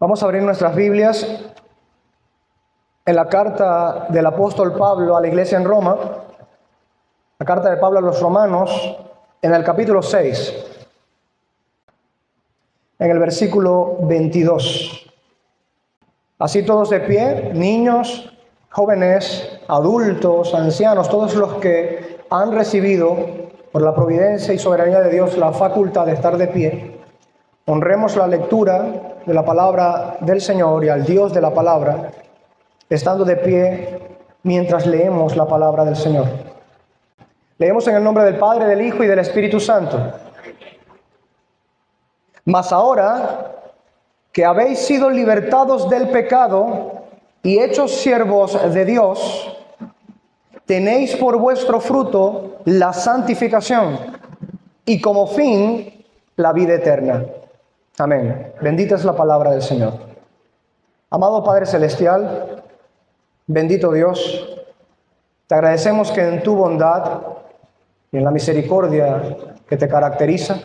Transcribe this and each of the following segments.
Vamos a abrir nuestras Biblias en la carta del apóstol Pablo a la iglesia en Roma, la carta de Pablo a los romanos, en el capítulo 6, en el versículo 22. Así todos de pie, niños, jóvenes, adultos, ancianos, todos los que han recibido por la providencia y soberanía de Dios la facultad de estar de pie, honremos la lectura de la palabra del Señor y al Dios de la palabra, estando de pie mientras leemos la palabra del Señor. Leemos en el nombre del Padre, del Hijo y del Espíritu Santo. Mas ahora que habéis sido libertados del pecado y hechos siervos de Dios, tenéis por vuestro fruto la santificación y como fin la vida eterna. Amén. Bendita es la palabra del Señor. Amado Padre Celestial, bendito Dios, te agradecemos que en tu bondad y en la misericordia que te caracteriza,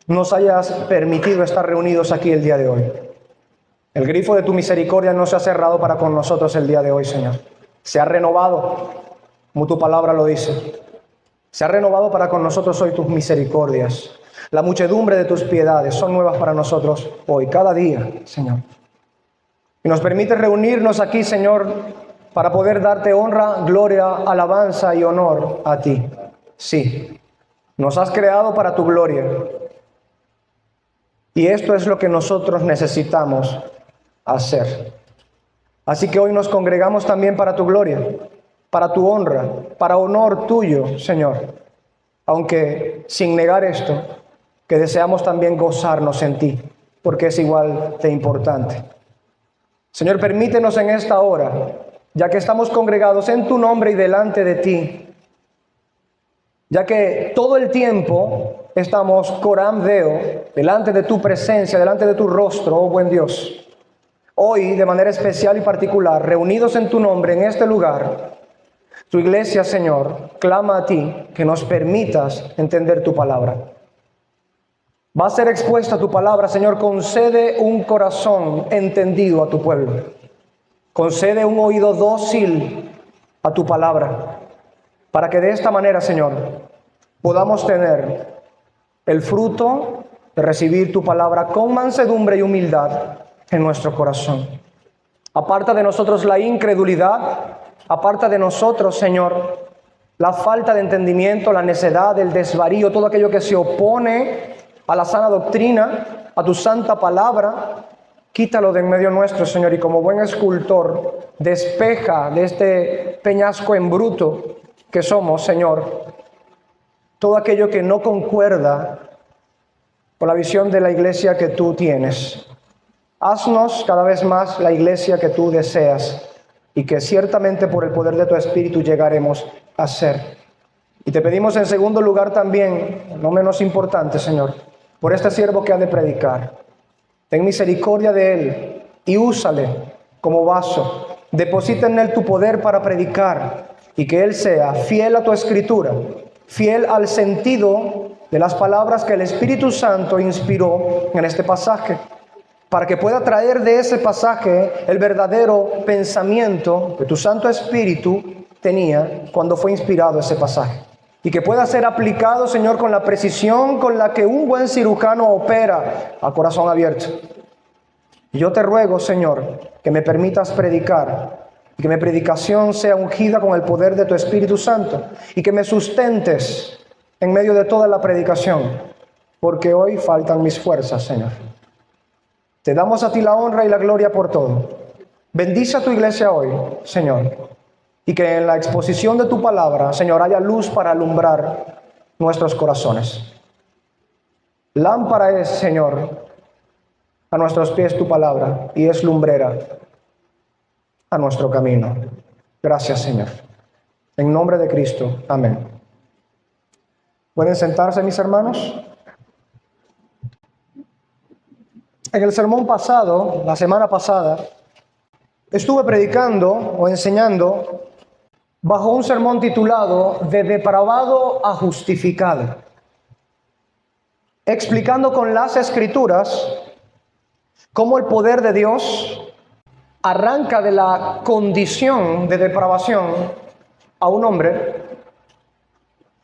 nos hayas permitido estar reunidos aquí el día de hoy. El grifo de tu misericordia no se ha cerrado para con nosotros el día de hoy, Señor. Se ha renovado, como tu palabra lo dice. Se ha renovado para con nosotros hoy tus misericordias. La muchedumbre de tus piedades son nuevas para nosotros hoy, cada día, Señor. Y nos permite reunirnos aquí, Señor, para poder darte honra, gloria, alabanza y honor a ti. Sí, nos has creado para tu gloria. Y esto es lo que nosotros necesitamos hacer. Así que hoy nos congregamos también para tu gloria, para tu honra, para honor tuyo, Señor. Aunque sin negar esto, que deseamos también gozarnos en ti, porque es igual de importante. Señor, permítenos en esta hora, ya que estamos congregados en tu nombre y delante de ti, ya que todo el tiempo estamos coram Deo, delante de tu presencia, delante de tu rostro, oh buen Dios. Hoy, de manera especial y particular, reunidos en tu nombre en este lugar, tu iglesia, Señor, clama a ti que nos permitas entender tu palabra. Va a ser expuesta tu palabra, Señor. Concede un corazón entendido a tu pueblo. Concede un oído dócil a tu palabra, para que de esta manera, Señor, podamos tener el fruto de recibir tu palabra con mansedumbre y humildad en nuestro corazón. Aparta de nosotros la incredulidad, aparta de nosotros, Señor, la falta de entendimiento, la necedad, el desvarío, todo aquello que se opone a la sana doctrina, a tu santa palabra. Quítalo de en medio nuestro, Señor, y como buen escultor, despeja de este peñasco en bruto que somos, Señor, todo aquello que no concuerda con la visión de la iglesia que tú tienes. Haznos cada vez más la iglesia que tú deseas y que ciertamente por el poder de tu Espíritu llegaremos a ser. Y te pedimos en segundo lugar también, no menos importante, Señor, por este siervo que ha de predicar. Ten misericordia de él y úsale como vaso. Deposita en él tu poder para predicar y que él sea fiel a tu escritura, fiel al sentido de las palabras que el Espíritu Santo inspiró en este pasaje, para que pueda traer de ese pasaje el verdadero pensamiento que tu Santo Espíritu tenía cuando fue inspirado ese pasaje. Y que pueda ser aplicado, Señor, con la precisión con la que un buen cirujano opera a corazón abierto. Y yo te ruego, Señor, que me permitas predicar y que mi predicación sea ungida con el poder de tu Espíritu Santo y que me sustentes en medio de toda la predicación, porque hoy faltan mis fuerzas, Señor. Te damos a ti la honra y la gloria por todo. Bendice a tu iglesia hoy, Señor. Y que en la exposición de tu palabra, Señor, haya luz para alumbrar nuestros corazones. Lámpara es, Señor, a nuestros pies tu palabra y es lumbrera a nuestro camino. Gracias, Señor. En nombre de Cristo. Amén. ¿Pueden sentarse, mis hermanos? En el sermón pasado, la semana pasada, estuve predicando o enseñando bajo un sermón titulado De depravado a justificado, explicando con las Escrituras Cómo el poder de Dios arranca de la condición de depravación a un hombre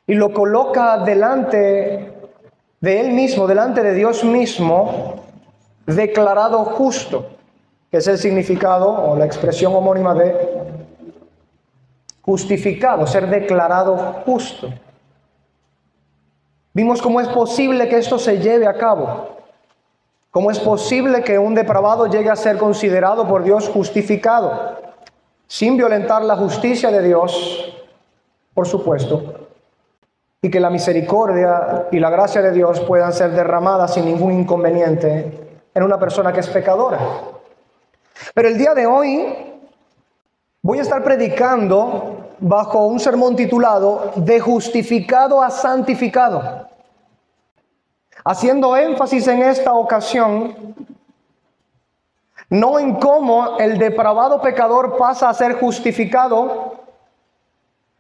y lo coloca delante de él mismo, delante de Dios mismo, declarado justo, que es el significado o la expresión homónima de justificado, ser declarado justo. Vimos cómo es posible que esto se lleve a cabo. ¿Cómo es posible que un depravado llegue a ser considerado por Dios justificado, sin violentar la justicia de Dios, por supuesto, y que la misericordia y la gracia de Dios puedan ser derramadas sin ningún inconveniente en una persona que es pecadora? Pero el día de hoy voy a estar predicando bajo un sermón titulado De justificado a santificado, haciendo énfasis en esta ocasión no en cómo el depravado pecador pasa a ser justificado,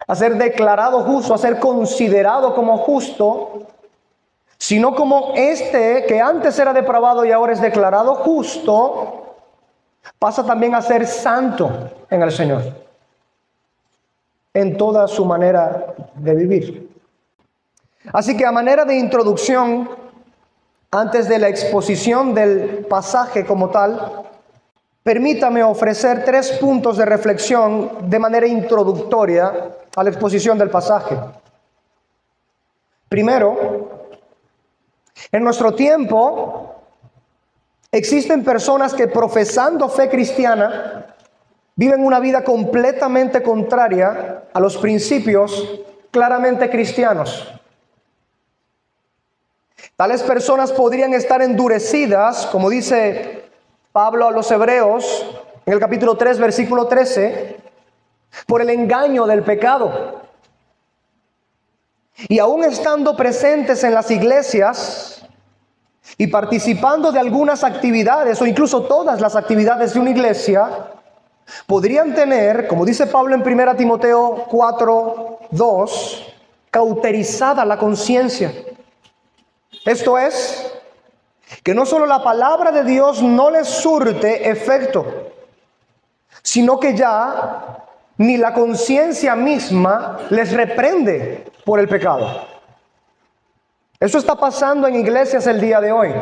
a ser declarado justo, a ser considerado como justo, sino como este que antes era depravado y ahora es declarado justo, pasa también a ser santo en el Señor, en toda su manera de vivir. Así que a manera de introducción, antes de la exposición del pasaje como tal, permítame ofrecer 3 puntos de reflexión de manera introductoria a la exposición del pasaje. Primero, en nuestro tiempo existen personas que, profesando fe cristiana, viven una vida completamente contraria a los principios claramente cristianos. Tales personas podrían estar endurecidas, como dice Pablo a los Hebreos en el capítulo 3, versículo 13, por el engaño del pecado. Y aún estando presentes en las iglesias y participando de algunas actividades o incluso todas las actividades de una iglesia, podrían tener, como dice Pablo en 1 Timoteo 4, 2, cauterizada la conciencia. Esto es, que no solo la palabra de Dios no les surte efecto, sino que ya ni la conciencia misma les reprende por el pecado. Eso está pasando en iglesias el día de hoy.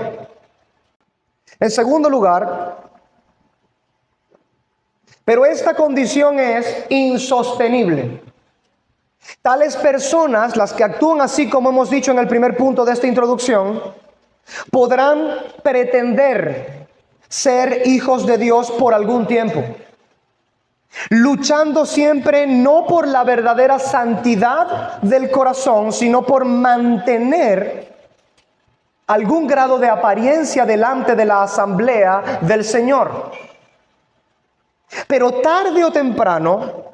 En segundo lugar, pero esta condición es insostenible. Tales personas, las que actúan así como hemos dicho en el primer punto de esta introducción, podrán pretender ser hijos de Dios por algún tiempo, luchando siempre no por la verdadera santidad del corazón, sino por mantener algún grado de apariencia delante de la asamblea del Señor. Pero tarde o temprano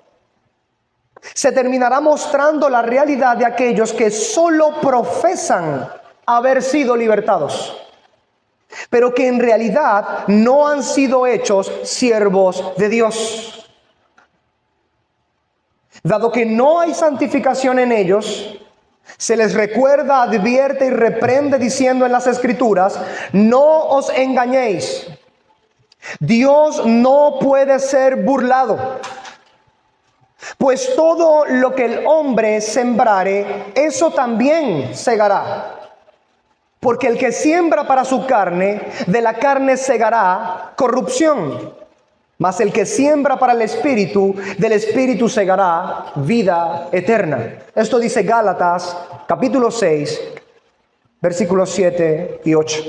se terminará mostrando la realidad de aquellos que solo profesan haber sido libertados, pero que en realidad no han sido hechos siervos de Dios. Dado que no hay santificación en ellos, se les recuerda, advierte y reprende diciendo en las Escrituras: no os engañéis, Dios no puede ser burlado. Pues todo lo que el hombre sembrare, eso también segará. Porque el que siembra para su carne, de la carne segará corrupción. Mas el que siembra para el Espíritu, del Espíritu segará vida eterna. Esto dice Gálatas, capítulo 6, versículos 7 y 8.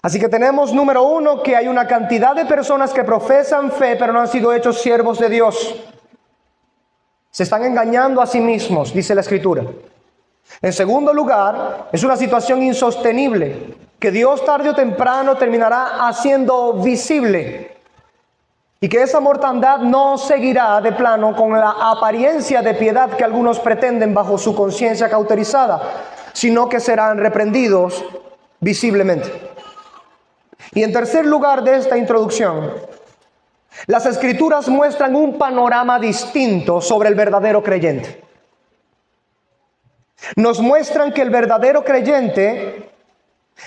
Así que tenemos, número 1, que hay una cantidad de personas que profesan fe, pero no han sido hechos siervos de Dios. Se están engañando a sí mismos, dice la Escritura. En segundo lugar, es una situación insostenible, que Dios tarde o temprano terminará haciendo visible. Y que esa mortandad no seguirá de plano con la apariencia de piedad que algunos pretenden bajo su conciencia cauterizada, sino que serán reprendidos visiblemente. Y en tercer lugar de esta introducción, las Escrituras muestran un panorama distinto sobre el verdadero creyente. Nos muestran que el verdadero creyente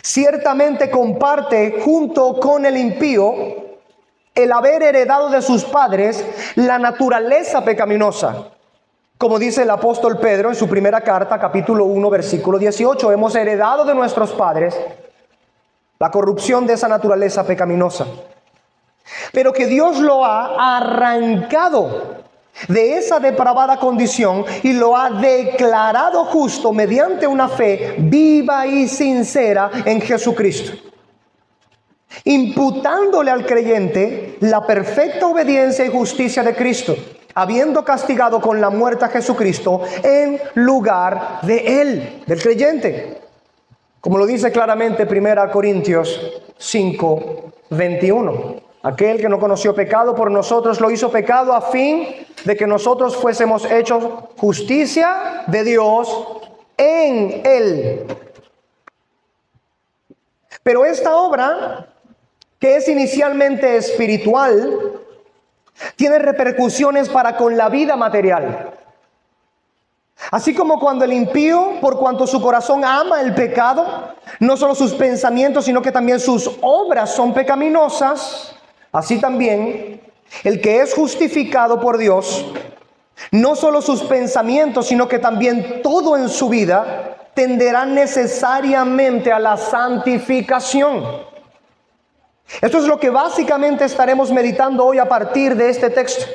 Ciertamente comparte junto con el impío el haber heredado de sus padres la naturaleza pecaminosa. Como dice el apóstol Pedro en su primera carta, capítulo 1, versículo 18, hemos heredado de nuestros padres la corrupción de esa naturaleza pecaminosa. Pero que Dios lo ha arrancado de esa depravada condición y lo ha declarado justo mediante una fe viva y sincera en Jesucristo, imputándole al creyente la perfecta obediencia y justicia de Cristo, habiendo castigado con la muerte a Jesucristo en lugar de él, del creyente. Como lo dice claramente 1 Corintios 5, 21. Aquel que no conoció pecado por nosotros lo hizo pecado a fin de que nosotros fuésemos hechos justicia de Dios en él. Pero esta obra, que es inicialmente espiritual, tiene repercusiones para con la vida material. Así como cuando el impío, por cuanto su corazón ama el pecado, no solo sus pensamientos, sino que también sus obras son pecaminosas, así también el que es justificado por Dios, no solo sus pensamientos, sino que también todo en su vida tenderá necesariamente a la santificación. Esto es lo que básicamente estaremos meditando hoy a partir de este texto,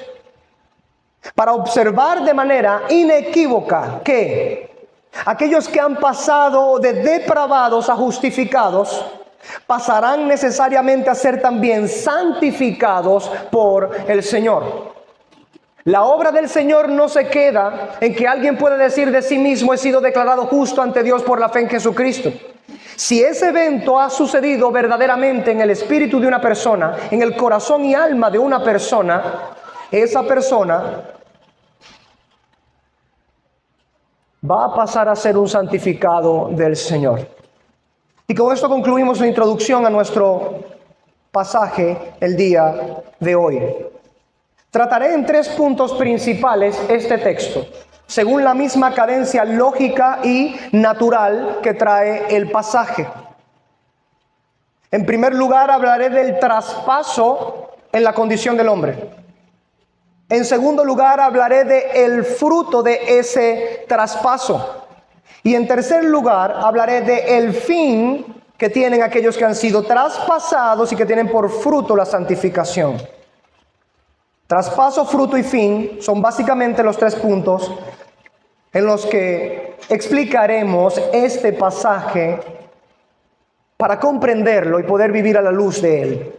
para observar de manera inequívoca que aquellos que han pasado de depravados a justificados pasarán necesariamente a ser también santificados por el Señor. La obra del Señor no se queda en que alguien puede decir de sí mismo: he sido declarado justo ante Dios por la fe en Jesucristo. Si ese evento ha sucedido verdaderamente en el espíritu de una persona, en el corazón y alma de una persona, esa persona va a pasar a ser un santificado del Señor. Y con esto concluimos la introducción a nuestro pasaje el día de hoy. Trataré en 3 puntos principales este texto, según la misma cadencia lógica y natural que trae el pasaje. En primer lugar, hablaré del traspaso en la condición del hombre. En segundo lugar, hablaré del fruto de ese traspaso. Y en tercer lugar, hablaré del fin que tienen aquellos que han sido traspasados y que tienen por fruto la santificación. Traspaso, fruto y fin son básicamente los 3 puntos en los que explicaremos este pasaje para comprenderlo y poder vivir a la luz de él.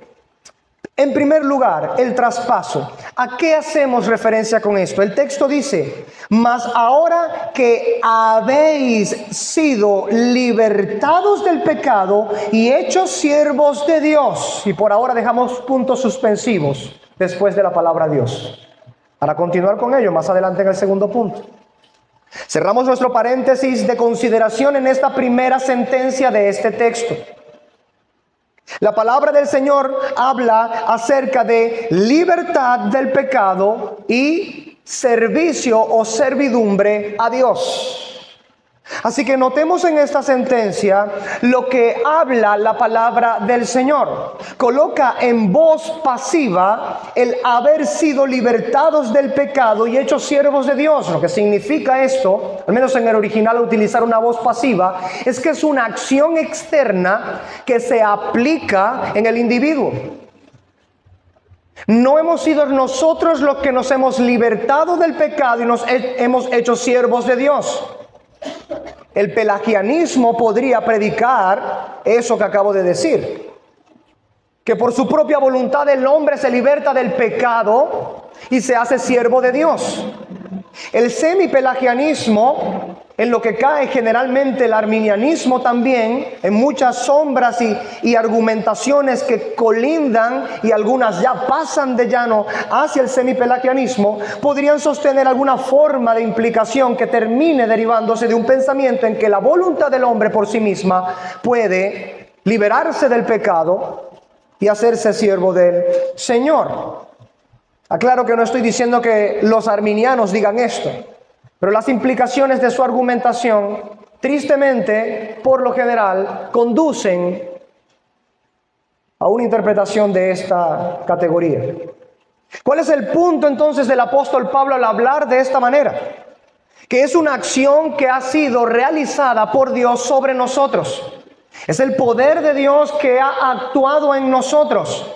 En primer lugar, el traspaso. ¿A qué hacemos referencia con esto? El texto dice: mas ahora que habéis sido libertados del pecado y hechos siervos de Dios. Y por ahora dejamos puntos suspensivos después de la palabra Dios, para continuar con ello más adelante en el segundo punto. Cerramos nuestro paréntesis de consideración en esta primera sentencia de este texto. La palabra del Señor habla acerca de libertad del pecado y servicio o servidumbre a Dios. Así que notemos en esta sentencia lo que habla la palabra del Señor. Coloca en voz pasiva el haber sido libertados del pecado y hechos siervos de Dios. Lo que significa esto, al menos en el original, utilizar una voz pasiva, es que es una acción externa que se aplica en el individuo. No hemos sido nosotros los que nos hemos libertado del pecado y nos hemos hecho siervos de Dios. El pelagianismo podría predicar eso que acabo de decir, que por su propia voluntad el hombre se liberta del pecado y se hace siervo de Dios. El semipelagianismo, en lo que cae generalmente el arminianismo también, en muchas sombras y argumentaciones que colindan y algunas ya pasan de llano hacia el semipelagianismo, podrían sostener alguna forma de implicación que termine derivándose de un pensamiento en que la voluntad del hombre por sí misma puede liberarse del pecado y hacerse siervo del Señor. Aclaro que no estoy diciendo que los arminianos digan esto, pero las implicaciones de su argumentación tristemente, por lo general, conducen a una interpretación de esta categoría. ¿Cuál es el punto entonces del apóstol Pablo al hablar de esta manera? Que es una acción que ha sido realizada por Dios sobre nosotros. Es el poder de Dios que ha actuado en nosotros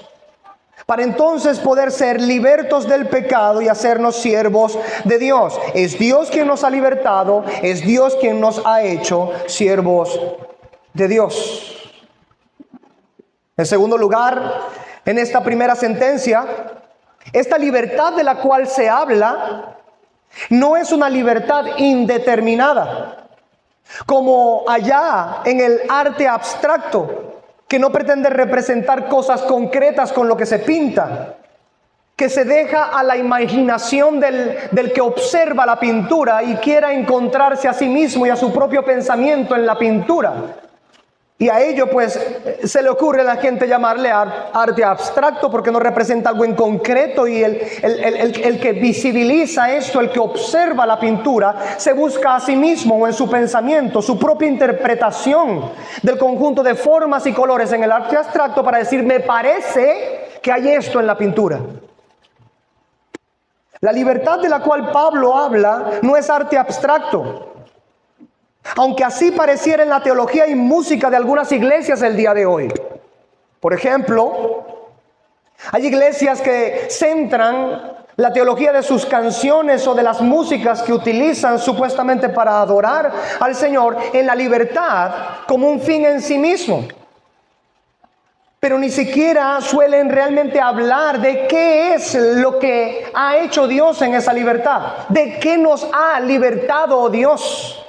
para entonces poder ser libertos del pecado y hacernos siervos de Dios. Es Dios quien nos ha libertado, es Dios quien nos ha hecho siervos de Dios. En segundo lugar, en esta primera sentencia, esta libertad de la cual se habla no es una libertad indeterminada, como allá en el arte abstracto, que no pretende representar cosas concretas con lo que se pinta, que se deja a la imaginación del que observa la pintura y quiera encontrarse a sí mismo y a su propio pensamiento en la pintura. Y a ello pues se le ocurre a la gente llamarle arte abstracto porque no representa algo en concreto, y el que visibiliza esto, el que observa la pintura, se busca a sí mismo o en su pensamiento su propia interpretación del conjunto de formas y colores en el arte abstracto para decir: me parece que hay esto en la pintura. La libertad de la cual Pablo habla no es arte abstracto, aunque así pareciera en la teología y música de algunas iglesias el día de hoy. Por ejemplo, hay iglesias que centran la teología de sus canciones o de las músicas que utilizan supuestamente para adorar al Señor en la libertad como un fin en sí mismo. Pero ni siquiera suelen realmente hablar de qué es lo que ha hecho Dios en esa libertad, de qué nos ha libertado Dios.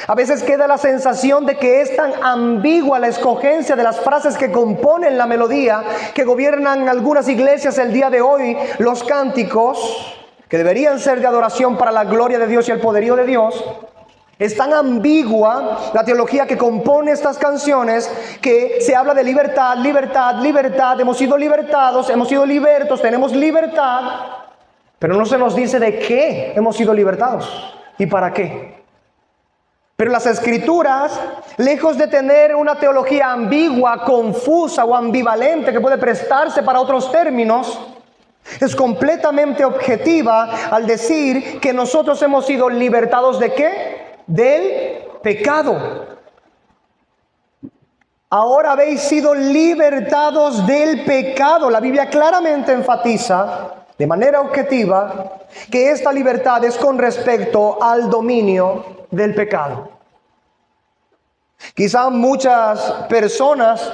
A veces queda la sensación de que es tan ambigua la escogencia de las frases que componen la melodía que gobiernan algunas iglesias el día de hoy, los cánticos, que deberían ser de adoración para la gloria de Dios y el poderío de Dios. Es tan ambigua la teología que compone estas canciones que se habla de libertad, libertad, libertad. Hemos sido libertados, hemos sido libertos, tenemos libertad, pero no se nos dice de qué hemos sido libertados y para qué. Pero las Escrituras, lejos de tener una teología ambigua, confusa o ambivalente que puede prestarse para otros términos, es completamente objetiva al decir que nosotros hemos sido libertados ¿de qué? Del pecado. Ahora habéis sido libertados del pecado. La Biblia claramente enfatiza de manera objetiva que esta libertad es con respecto al dominio del pecado. Quizá muchas personas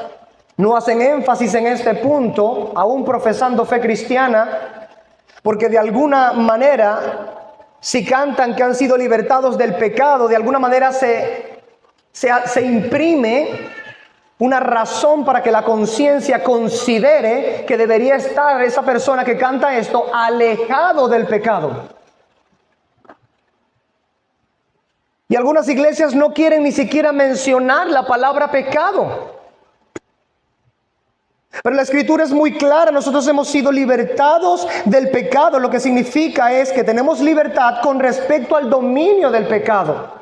no hacen énfasis en este punto, aún profesando fe cristiana, porque de alguna manera, si cantan que han sido libertados del pecado, de alguna manera se imprime una razón para que la conciencia considere que debería estar esa persona que canta esto alejado del pecado. Y algunas iglesias no quieren ni siquiera mencionar la palabra pecado. Pero la Escritura es muy clara: nosotros hemos sido libertados del pecado. Lo que significa es que tenemos libertad con respecto al dominio del pecado.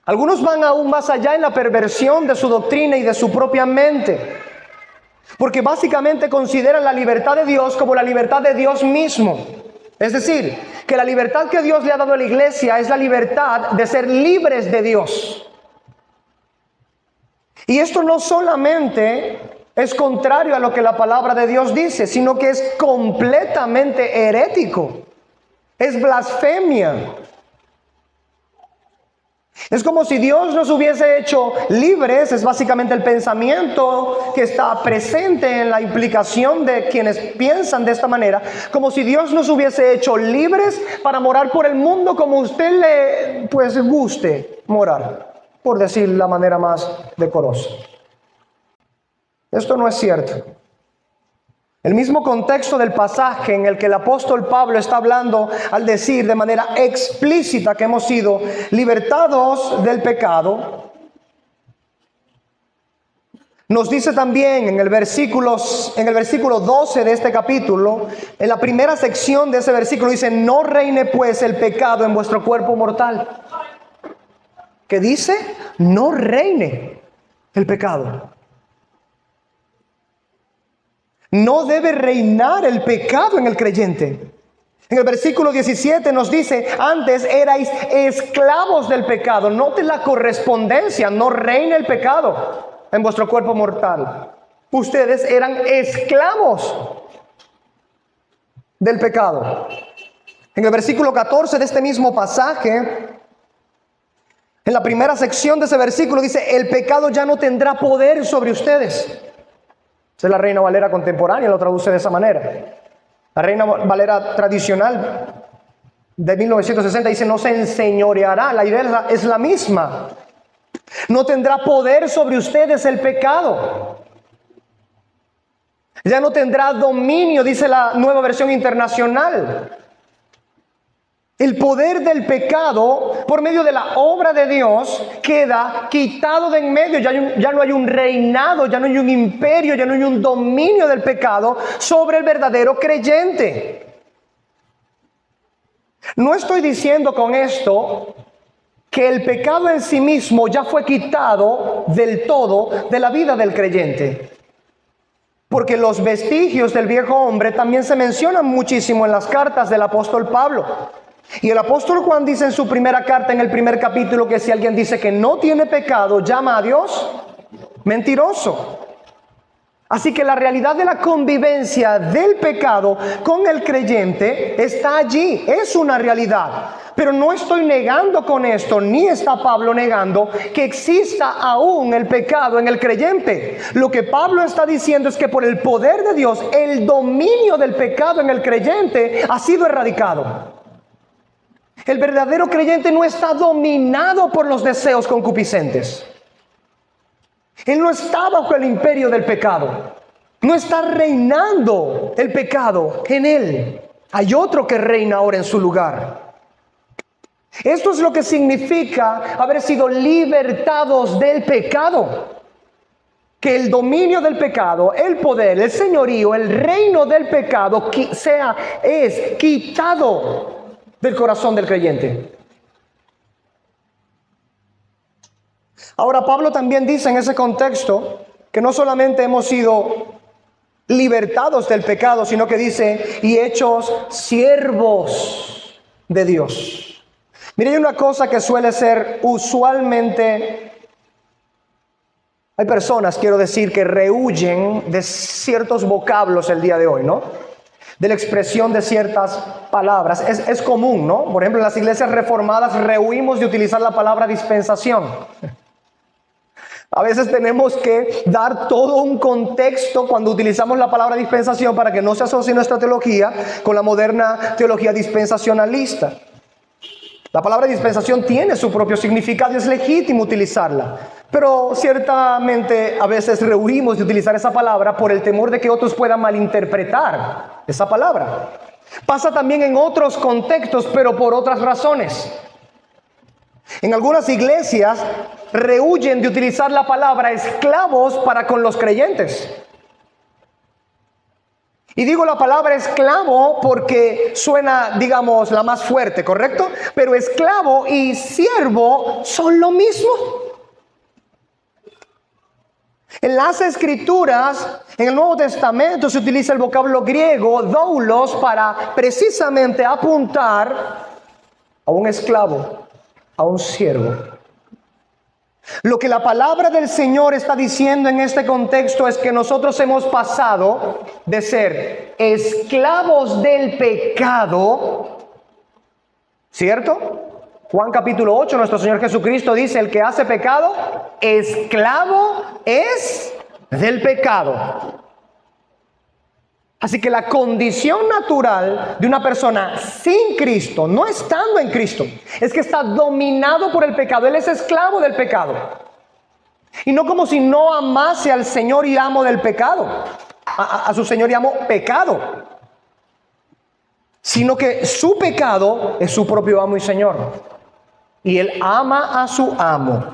Algunos van aún más allá en la perversión de su doctrina y de su propia mente, porque básicamente consideran la libertad de Dios como la libertad de Dios mismo. Es decir, que la libertad que Dios le ha dado a la iglesia es la libertad de ser libres de Dios. Y esto no solamente es contrario a lo que la palabra de Dios dice, sino que es completamente herético. Es blasfemia. Es como si Dios nos hubiese hecho libres. Es básicamente el pensamiento que está presente en la implicación de quienes piensan de esta manera. Como si Dios nos hubiese hecho libres para morar por el mundo como usted le guste morar, por decir la manera más decorosa. Esto no es cierto. El mismo contexto del pasaje en el que el apóstol Pablo está hablando al decir de manera explícita que hemos sido libertados del pecado, nos dice también en el versículo 12 de este capítulo, en la primera sección de ese versículo dice: no reine pues el pecado en vuestro cuerpo mortal. que dice, no reine el pecado. No debe reinar el pecado en el creyente. En el versículo 17 nos dice, antes erais esclavos del pecado. Note la correspondencia, no reina el pecado en vuestro cuerpo mortal. Ustedes eran esclavos del pecado. En el versículo 14 de este mismo pasaje, en la primera sección de ese versículo dice, el pecado ya no tendrá poder sobre ustedes. Esa es la Reina Valera contemporánea, lo traduce de esa manera. La Reina Valera tradicional de 1960 dice, no se enseñoreará. La idea es la misma. No tendrá poder sobre ustedes el pecado. Ya no tendrá dominio, dice la Nueva Versión Internacional. El poder del pecado, por medio de la obra de Dios, queda quitado de en medio. Ya no hay un reinado, ya no hay un imperio, ya no hay un dominio del pecado sobre el verdadero creyente. No estoy diciendo con esto que el pecado en sí mismo ya fue quitado del todo de la vida del creyente. Porque los vestigios del viejo hombre también se mencionan muchísimo en las cartas del apóstol Pablo. Y el apóstol Juan dice en su primera carta, en el primer capítulo, que si alguien dice que no tiene pecado, llama a Dios mentiroso. Así que la realidad de la convivencia del pecado con el creyente está allí, es una realidad. Pero no estoy negando con esto, ni está Pablo negando que exista aún el pecado en el creyente. Lo que Pablo está diciendo es que por el poder de Dios, el dominio del pecado en el creyente ha sido erradicado. El verdadero creyente no está dominado por los deseos concupiscentes. Él no está bajo el imperio del pecado. No está reinando el pecado en él. Hay otro que reina ahora en su lugar. Esto es lo que significa haber sido libertados del pecado. Que el dominio del pecado, el poder, el señorío, el reino del pecado es quitado del corazón del creyente. Ahora Pablo también dice en ese contexto que no solamente hemos sido libertados del pecado, sino que dice, y hechos siervos de Dios. Mire, hay una cosa que suele ser usualmente, hay personas, quiero decir, que rehuyen de ciertos vocablos el día de hoy, ¿no? De la expresión de ciertas palabras. Es común, ¿no? Por ejemplo, en las iglesias reformadas rehuimos de utilizar la palabra dispensación. A veces tenemos que dar todo un contexto cuando utilizamos la palabra dispensación para que no se asocie nuestra teología con la moderna teología dispensacionalista. La palabra dispensación tiene su propio significado y es legítimo utilizarla. Pero ciertamente a veces rehuimos de utilizar esa palabra por el temor de que otros puedan malinterpretar esa palabra. Pasa también en otros contextos, pero por otras razones. En algunas iglesias rehuyen de utilizar la palabra esclavos para con los creyentes. Y digo la palabra esclavo porque suena, digamos, la más fuerte, ¿correcto? Pero esclavo y siervo son lo mismo. En las Escrituras, en el Nuevo Testamento, se utiliza el vocablo griego doulos para precisamente apuntar a un esclavo, a un siervo. Lo que la palabra del Señor está diciendo en este contexto es que nosotros hemos pasado de ser esclavos del pecado, ¿cierto? Juan capítulo 8, nuestro Señor Jesucristo dice, el que hace pecado, esclavo es del pecado. Así que la condición natural de una persona sin Cristo, no estando en Cristo, es que está dominado por el pecado. Él es esclavo del pecado. Y no como si no amase al Señor y amo del pecado, a su Señor y amo pecado, sino que su pecado es su propio amo y Señor. Y él ama a su amo,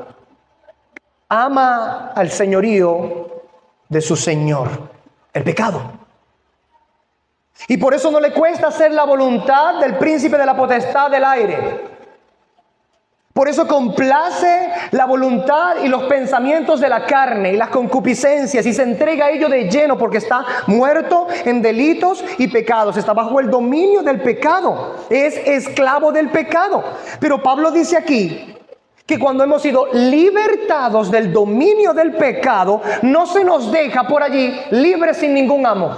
ama al señorío de su Señor, el pecado. Y por eso no le cuesta hacer la voluntad del príncipe de la potestad del aire. Por eso complace la voluntad y los pensamientos de la carne y las concupiscencias y se entrega a ello de lleno porque está muerto en delitos y pecados. Está bajo el dominio del pecado. Es esclavo del pecado. Pero Pablo dice aquí que cuando hemos sido libertados del dominio del pecado, no se nos deja por allí libres sin ningún amo.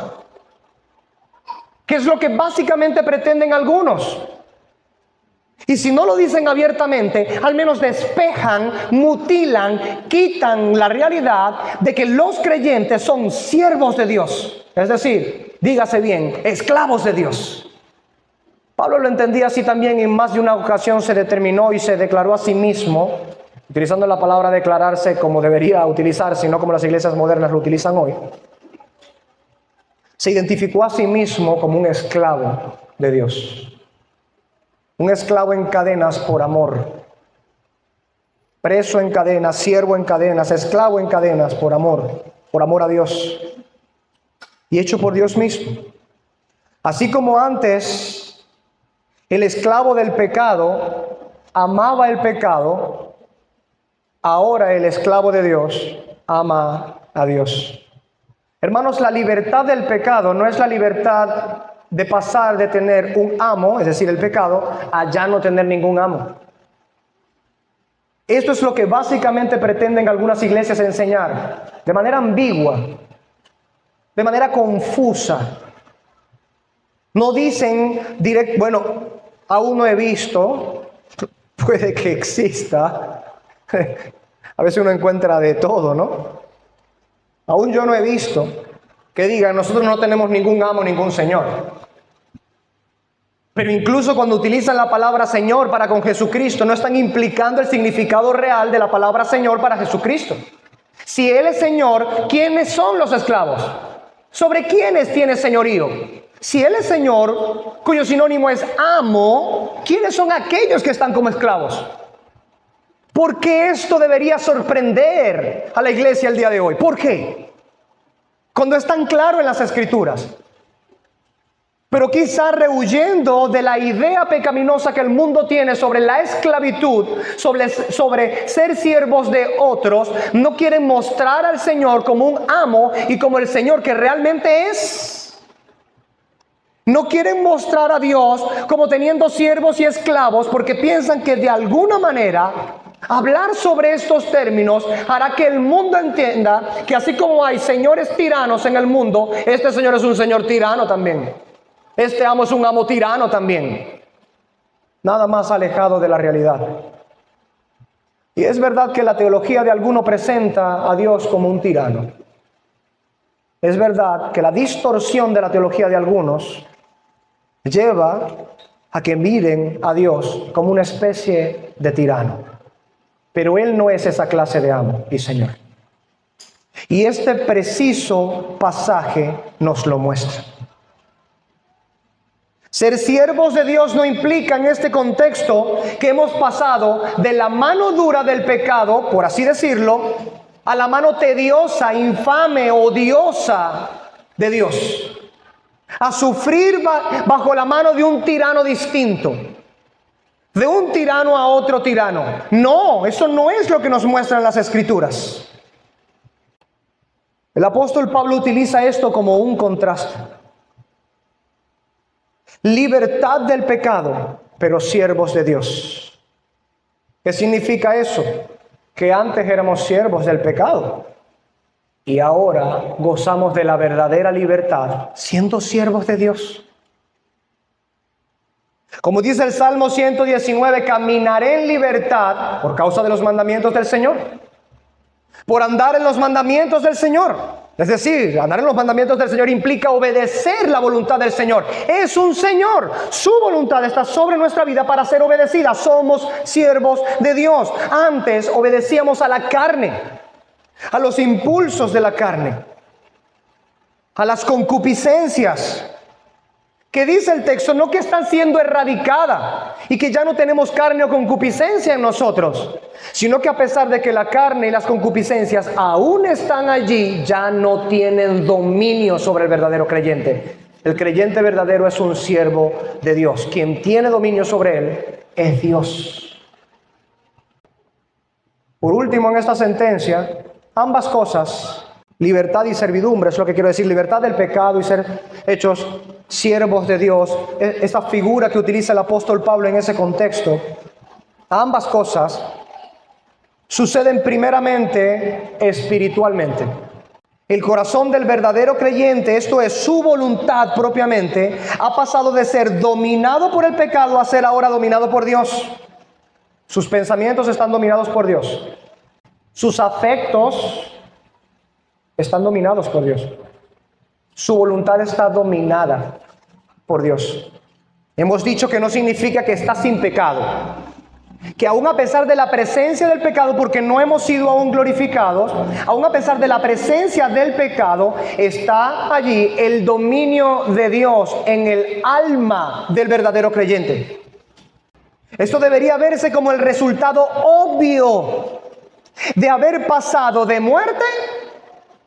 Que es lo que básicamente pretenden algunos. Y si no lo dicen abiertamente, al menos despejan, mutilan, quitan la realidad de que los creyentes son siervos de Dios. Es decir, dígase bien, esclavos de Dios. Pablo lo entendía así también y en más de una ocasión se determinó y se declaró a sí mismo, utilizando la palabra declararse como debería utilizarse y no como las iglesias modernas lo utilizan hoy. Se identificó a sí mismo como un esclavo de Dios. Un esclavo en cadenas por amor. Preso en cadenas, siervo en cadenas, esclavo en cadenas por amor a Dios. Y hecho por Dios mismo. Así como antes el esclavo del pecado amaba el pecado, ahora el esclavo de Dios ama a Dios. Hermanos, la libertad del pecado no es la libertad de pasar de tener un amo, es decir, el pecado, a ya no tener ningún amo. Esto es lo que básicamente pretenden algunas iglesias enseñar, de manera ambigua, de manera confusa. No dicen directo, bueno, aún no he visto, puede que exista. A veces uno encuentra de todo, ¿no? Aún yo no he visto que digan, nosotros no tenemos ningún amo, ningún señor. Pero incluso cuando utilizan la palabra Señor para con Jesucristo, no están implicando el significado real de la palabra Señor para Jesucristo. Si Él es Señor, ¿quiénes son los esclavos? ¿Sobre quiénes tiene señorío? Si Él es Señor, cuyo sinónimo es amo, ¿quiénes son aquellos que están como esclavos? ¿Por qué esto debería sorprender a la iglesia el día de hoy? ¿Por qué? Cuando es tan claro en las Escrituras. Pero quizá rehuyendo de la idea pecaminosa que el mundo tiene sobre la esclavitud, sobre ser siervos de otros, no quieren mostrar al Señor como un amo y como el Señor que realmente es. No quieren mostrar a Dios como teniendo siervos y esclavos porque piensan que de alguna manera hablar sobre estos términos hará que el mundo entienda que así como hay señores tiranos en el mundo, este señor es un señor tirano también. Este amo es un amo tirano también. Nada más alejado de la realidad. Y es verdad que la teología de alguno presenta a Dios como un tirano. Es verdad que la distorsión de la teología de algunos lleva a que miren a Dios como una especie de tirano. Pero Él no es esa clase de amo y Señor. Y este preciso pasaje nos lo muestra. Ser siervos de Dios no implica en este contexto que hemos pasado de la mano dura del pecado, por así decirlo, a la mano tediosa, infame, odiosa de Dios. A sufrir bajo la mano de un tirano distinto. De un tirano a otro tirano. No, eso no es lo que nos muestran las Escrituras. El apóstol Pablo utiliza esto como un contraste. Libertad del pecado, pero siervos de Dios. ¿Qué significa eso? Que antes éramos siervos del pecado y ahora gozamos de la verdadera libertad siendo siervos de Dios. Como dice el Salmo 119, caminaré en libertad por causa de los mandamientos del Señor. Por andar en los mandamientos del Señor. Es decir, andar en los mandamientos del Señor implica obedecer la voluntad del Señor. Es un Señor. Su voluntad está sobre nuestra vida para ser obedecida. Somos siervos de Dios. Antes obedecíamos a la carne, a los impulsos de la carne, a las concupiscencias. Que dice el texto, no que están siendo erradicadas y que ya no tenemos carne o concupiscencia en nosotros, sino que a pesar de que la carne y las concupiscencias aún están allí, ya no tienen dominio sobre el verdadero creyente. El creyente verdadero es un siervo de Dios. Quien tiene dominio sobre él es Dios. Por último, en esta sentencia, ambas cosas, libertad y servidumbre, es lo que quiero decir, libertad del pecado y ser hechos siervos de Dios, esta figura que utiliza el apóstol Pablo en ese contexto, ambas cosas suceden primeramente espiritualmente. El corazón del verdadero creyente, esto es su voluntad propiamente, ha pasado de ser dominado por el pecado a ser ahora dominado por Dios. Sus pensamientos están dominados por Dios. Sus afectos están dominados por Dios. Su voluntad está dominada por Dios. Hemos dicho que no significa que está sin pecado. Que aún a pesar de la presencia del pecado, porque no hemos sido aún glorificados, aún a pesar de la presencia del pecado, está allí el dominio de Dios en el alma del verdadero creyente. Esto debería verse como el resultado obvio de haber pasado de muerte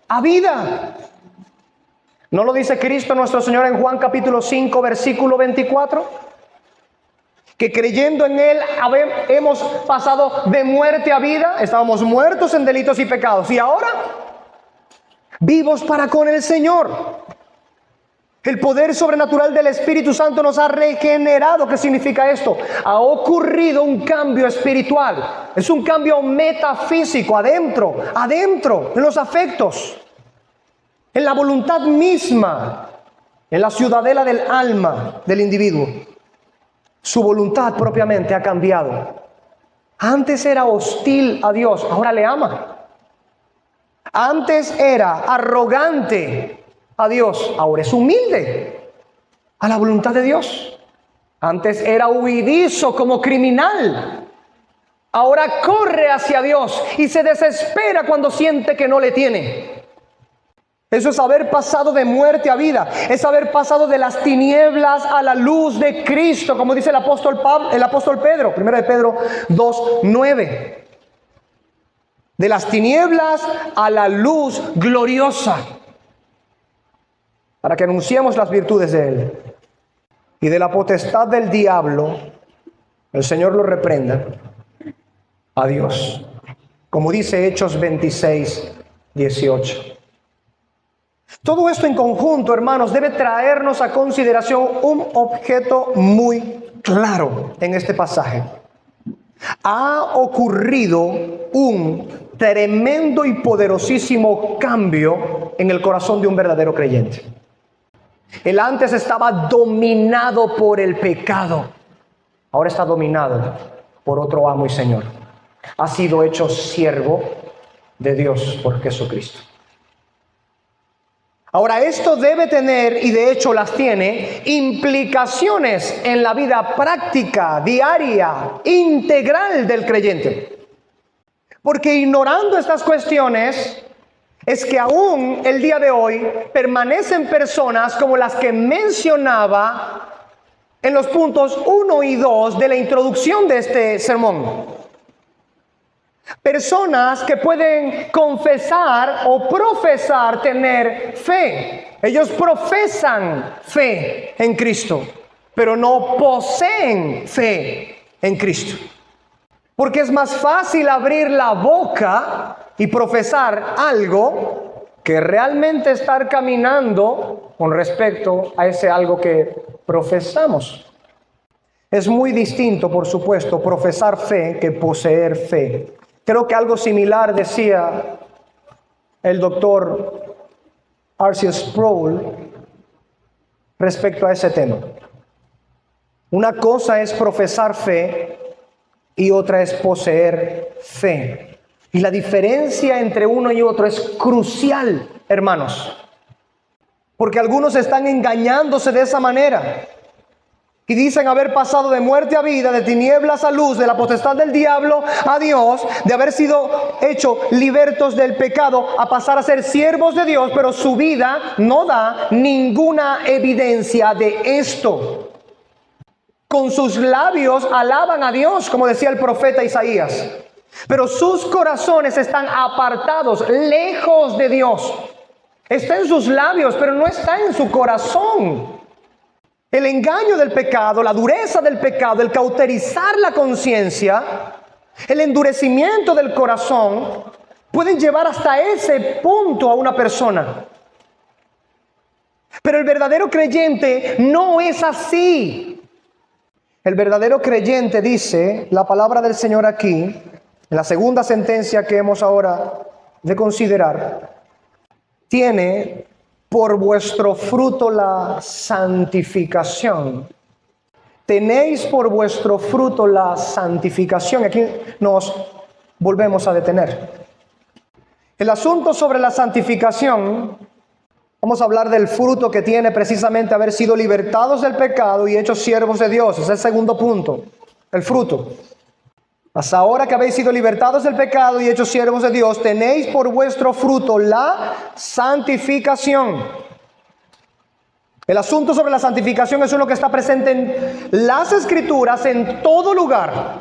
a vida. ¿No lo dice Cristo nuestro Señor en Juan capítulo 5, versículo 24? Que creyendo en Él hemos pasado de muerte a vida. Estábamos muertos en delitos y pecados, y ahora vivos para con el Señor. El poder sobrenatural del Espíritu Santo nos ha regenerado. ¿Qué significa esto? Ha ocurrido un cambio espiritual. Es un cambio metafísico, adentro, en los afectos, en la voluntad misma, en la ciudadela del alma del individuo. Su voluntad propiamente ha cambiado. Antes era hostil a Dios, ahora le ama. Antes era arrogante a Dios, ahora es humilde a la voluntad de Dios. Antes era huidizo como criminal, ahora corre hacia Dios y se desespera cuando siente que no le tiene. Eso es haber pasado de muerte a vida, es haber pasado de las tinieblas a la luz de Cristo, como dice el apóstol Pedro, 1 de Pedro 2:9. De las tinieblas a la luz gloriosa, para que anunciemos las virtudes de Él. Y de la potestad del diablo, el Señor lo reprenda, a Dios. Como dice Hechos 26:18. Todo esto en conjunto, hermanos, debe traernos a consideración un objeto muy claro en este pasaje. Ha ocurrido un tremendo y poderosísimo cambio en el corazón de un verdadero creyente. Él antes estaba dominado por el pecado, ahora está dominado por otro amo y Señor. Ha sido hecho siervo de Dios por Jesucristo. Ahora, esto debe tener, y de hecho las tiene, implicaciones en la vida práctica, diaria, integral del creyente. Porque ignorando estas cuestiones, es que aún el día de hoy permanecen personas como las que mencionaba en los puntos 1 y 2 de la introducción de este sermón. Personas que pueden confesar o profesar tener fe. Ellos profesan fe en Cristo, pero no poseen fe en Cristo. Porque es más fácil abrir la boca y profesar algo que realmente estar caminando con respecto a ese algo que profesamos. Es muy distinto, por supuesto, profesar fe que poseer fe. Creo que algo similar decía el doctor R.C. Sproul respecto a ese tema. Una cosa es profesar fe y otra es poseer fe. Y la diferencia entre uno y otro es crucial, hermanos. Porque algunos están engañándose de esa manera. Y dicen haber pasado de muerte a vida, de tinieblas a luz, de la potestad del diablo a Dios, de haber sido hechos libertos del pecado a pasar a ser siervos de Dios, pero su vida no da ninguna evidencia de esto. Con sus labios alaban a Dios, como decía el profeta Isaías, pero sus corazones están apartados, lejos de Dios. Está en sus labios, pero no está en su corazón. El engaño del pecado, la dureza del pecado, el cauterizar la conciencia, El endurecimiento del corazón puede llevar hasta ese punto a una persona. Pero el verdadero creyente no es así. El verdadero creyente, dice la palabra del Señor aquí, en la segunda sentencia que hemos ahora de considerar, tiene por vuestro fruto la santificación. Tenéis por vuestro fruto la santificación. Aquí nos volvemos a detener. El asunto sobre la santificación, vamos a hablar del fruto que tiene precisamente haber sido libertados del pecado y hechos siervos de Dios. Ese es el segundo punto, el fruto. Hasta ahora que habéis sido libertados del pecado y hechos siervos de Dios, tenéis por vuestro fruto la santificación. El asunto sobre la santificación es uno que está presente en las Escrituras en todo lugar.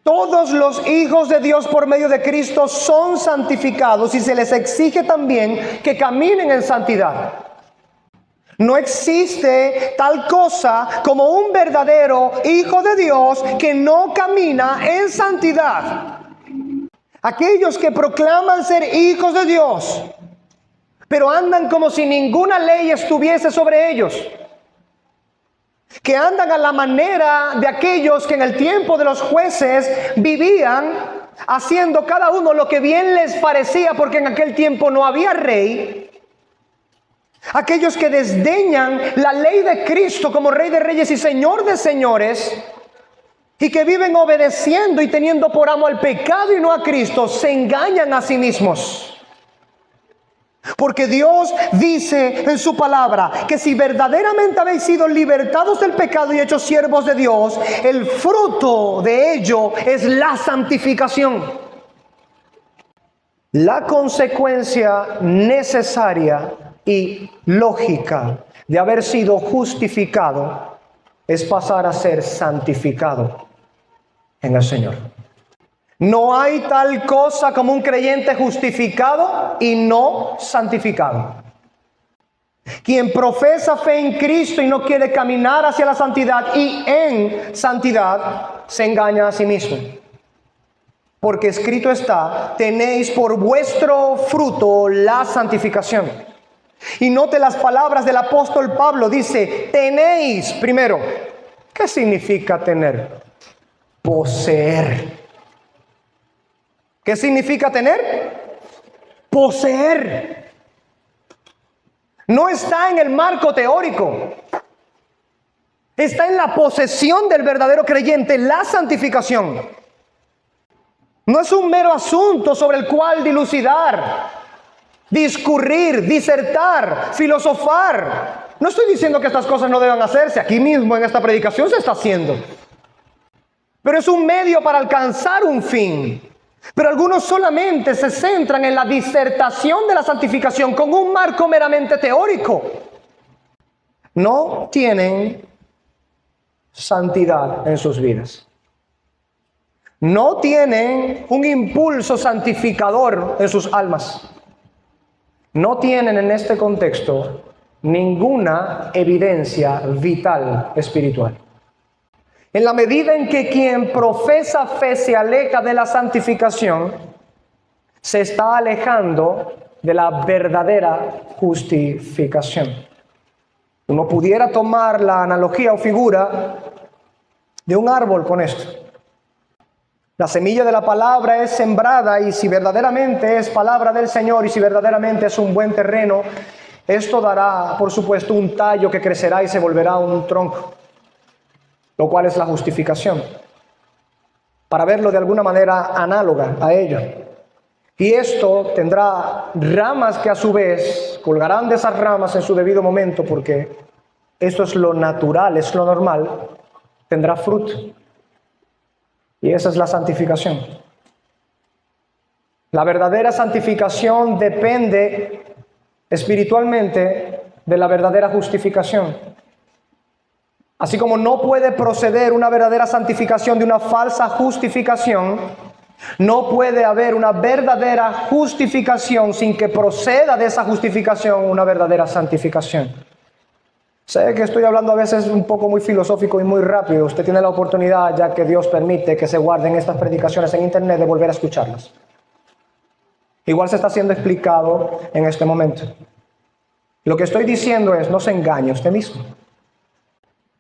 Todos los hijos de Dios por medio de Cristo son santificados y se les exige también que caminen en santidad. No existe tal cosa como un verdadero hijo de Dios que no camina en santidad. Aquellos que proclaman ser hijos de Dios, pero andan como si ninguna ley estuviese sobre ellos, que andan a la manera de aquellos que en el tiempo de los jueces vivían haciendo cada uno lo que bien les parecía, porque en aquel tiempo no había rey. Aquellos que desdeñan la ley de Cristo como Rey de Reyes y Señor de Señores, y que viven obedeciendo y teniendo por amo al pecado y no a Cristo, se engañan a sí mismos. Porque Dios dice en su palabra que si verdaderamente habéis sido libertados del pecado y hechos siervos de Dios, el fruto de ello es la santificación. La consecuencia necesaria y lógica de haber sido justificado es pasar a ser santificado en el Señor. No hay tal cosa como un creyente justificado y no santificado. Quien profesa fe en Cristo y no quiere caminar hacia la santidad y en santidad, se engaña a sí mismo. Porque escrito está, tenéis por vuestro fruto la santificación. Y note las palabras del apóstol Pablo, dice, tenéis primero. ¿Qué significa tener? Poseer. ¿Qué significa tener? Poseer. No está en el marco teórico. Está en la posesión del verdadero creyente, la santificación. No es un mero asunto sobre el cual dilucidar, discurrir, disertar, filosofar. No estoy diciendo que estas cosas no deban hacerse. Aquí mismo en esta predicación se está haciendo. Pero es un medio para alcanzar un fin. Pero algunos solamente se centran en la disertación de la santificación con un marco meramente teórico. No tienen santidad en sus vidas. No tienen un impulso santificador en sus almas. No tienen en este contexto ninguna evidencia vital espiritual. En la medida en que quien profesa fe se aleja de la santificación, se está alejando de la verdadera justificación. Uno pudiera tomar la analogía o figura de un árbol con esto. La semilla de la palabra es sembrada y si verdaderamente es palabra del Señor y si verdaderamente es un buen terreno, esto dará, por supuesto, un tallo que crecerá y se volverá un tronco, lo cual es la justificación, para verlo de alguna manera análoga a ello. Y esto tendrá ramas que a su vez colgarán de esas ramas en su debido momento, porque esto es lo natural, es lo normal, tendrá fruto. Y esa es la santificación. La verdadera santificación depende espiritualmente de la verdadera justificación. Así como no puede proceder una verdadera santificación de una falsa justificación, no puede haber una verdadera justificación sin que proceda de esa justificación una verdadera santificación. Sé que estoy hablando a veces un poco muy filosófico y muy rápido. Usted tiene la oportunidad, ya que Dios permite que se guarden estas predicaciones en internet, de volver a escucharlas. Igual se está siendo explicado en este momento. Lo que estoy diciendo es, no se engañe usted mismo.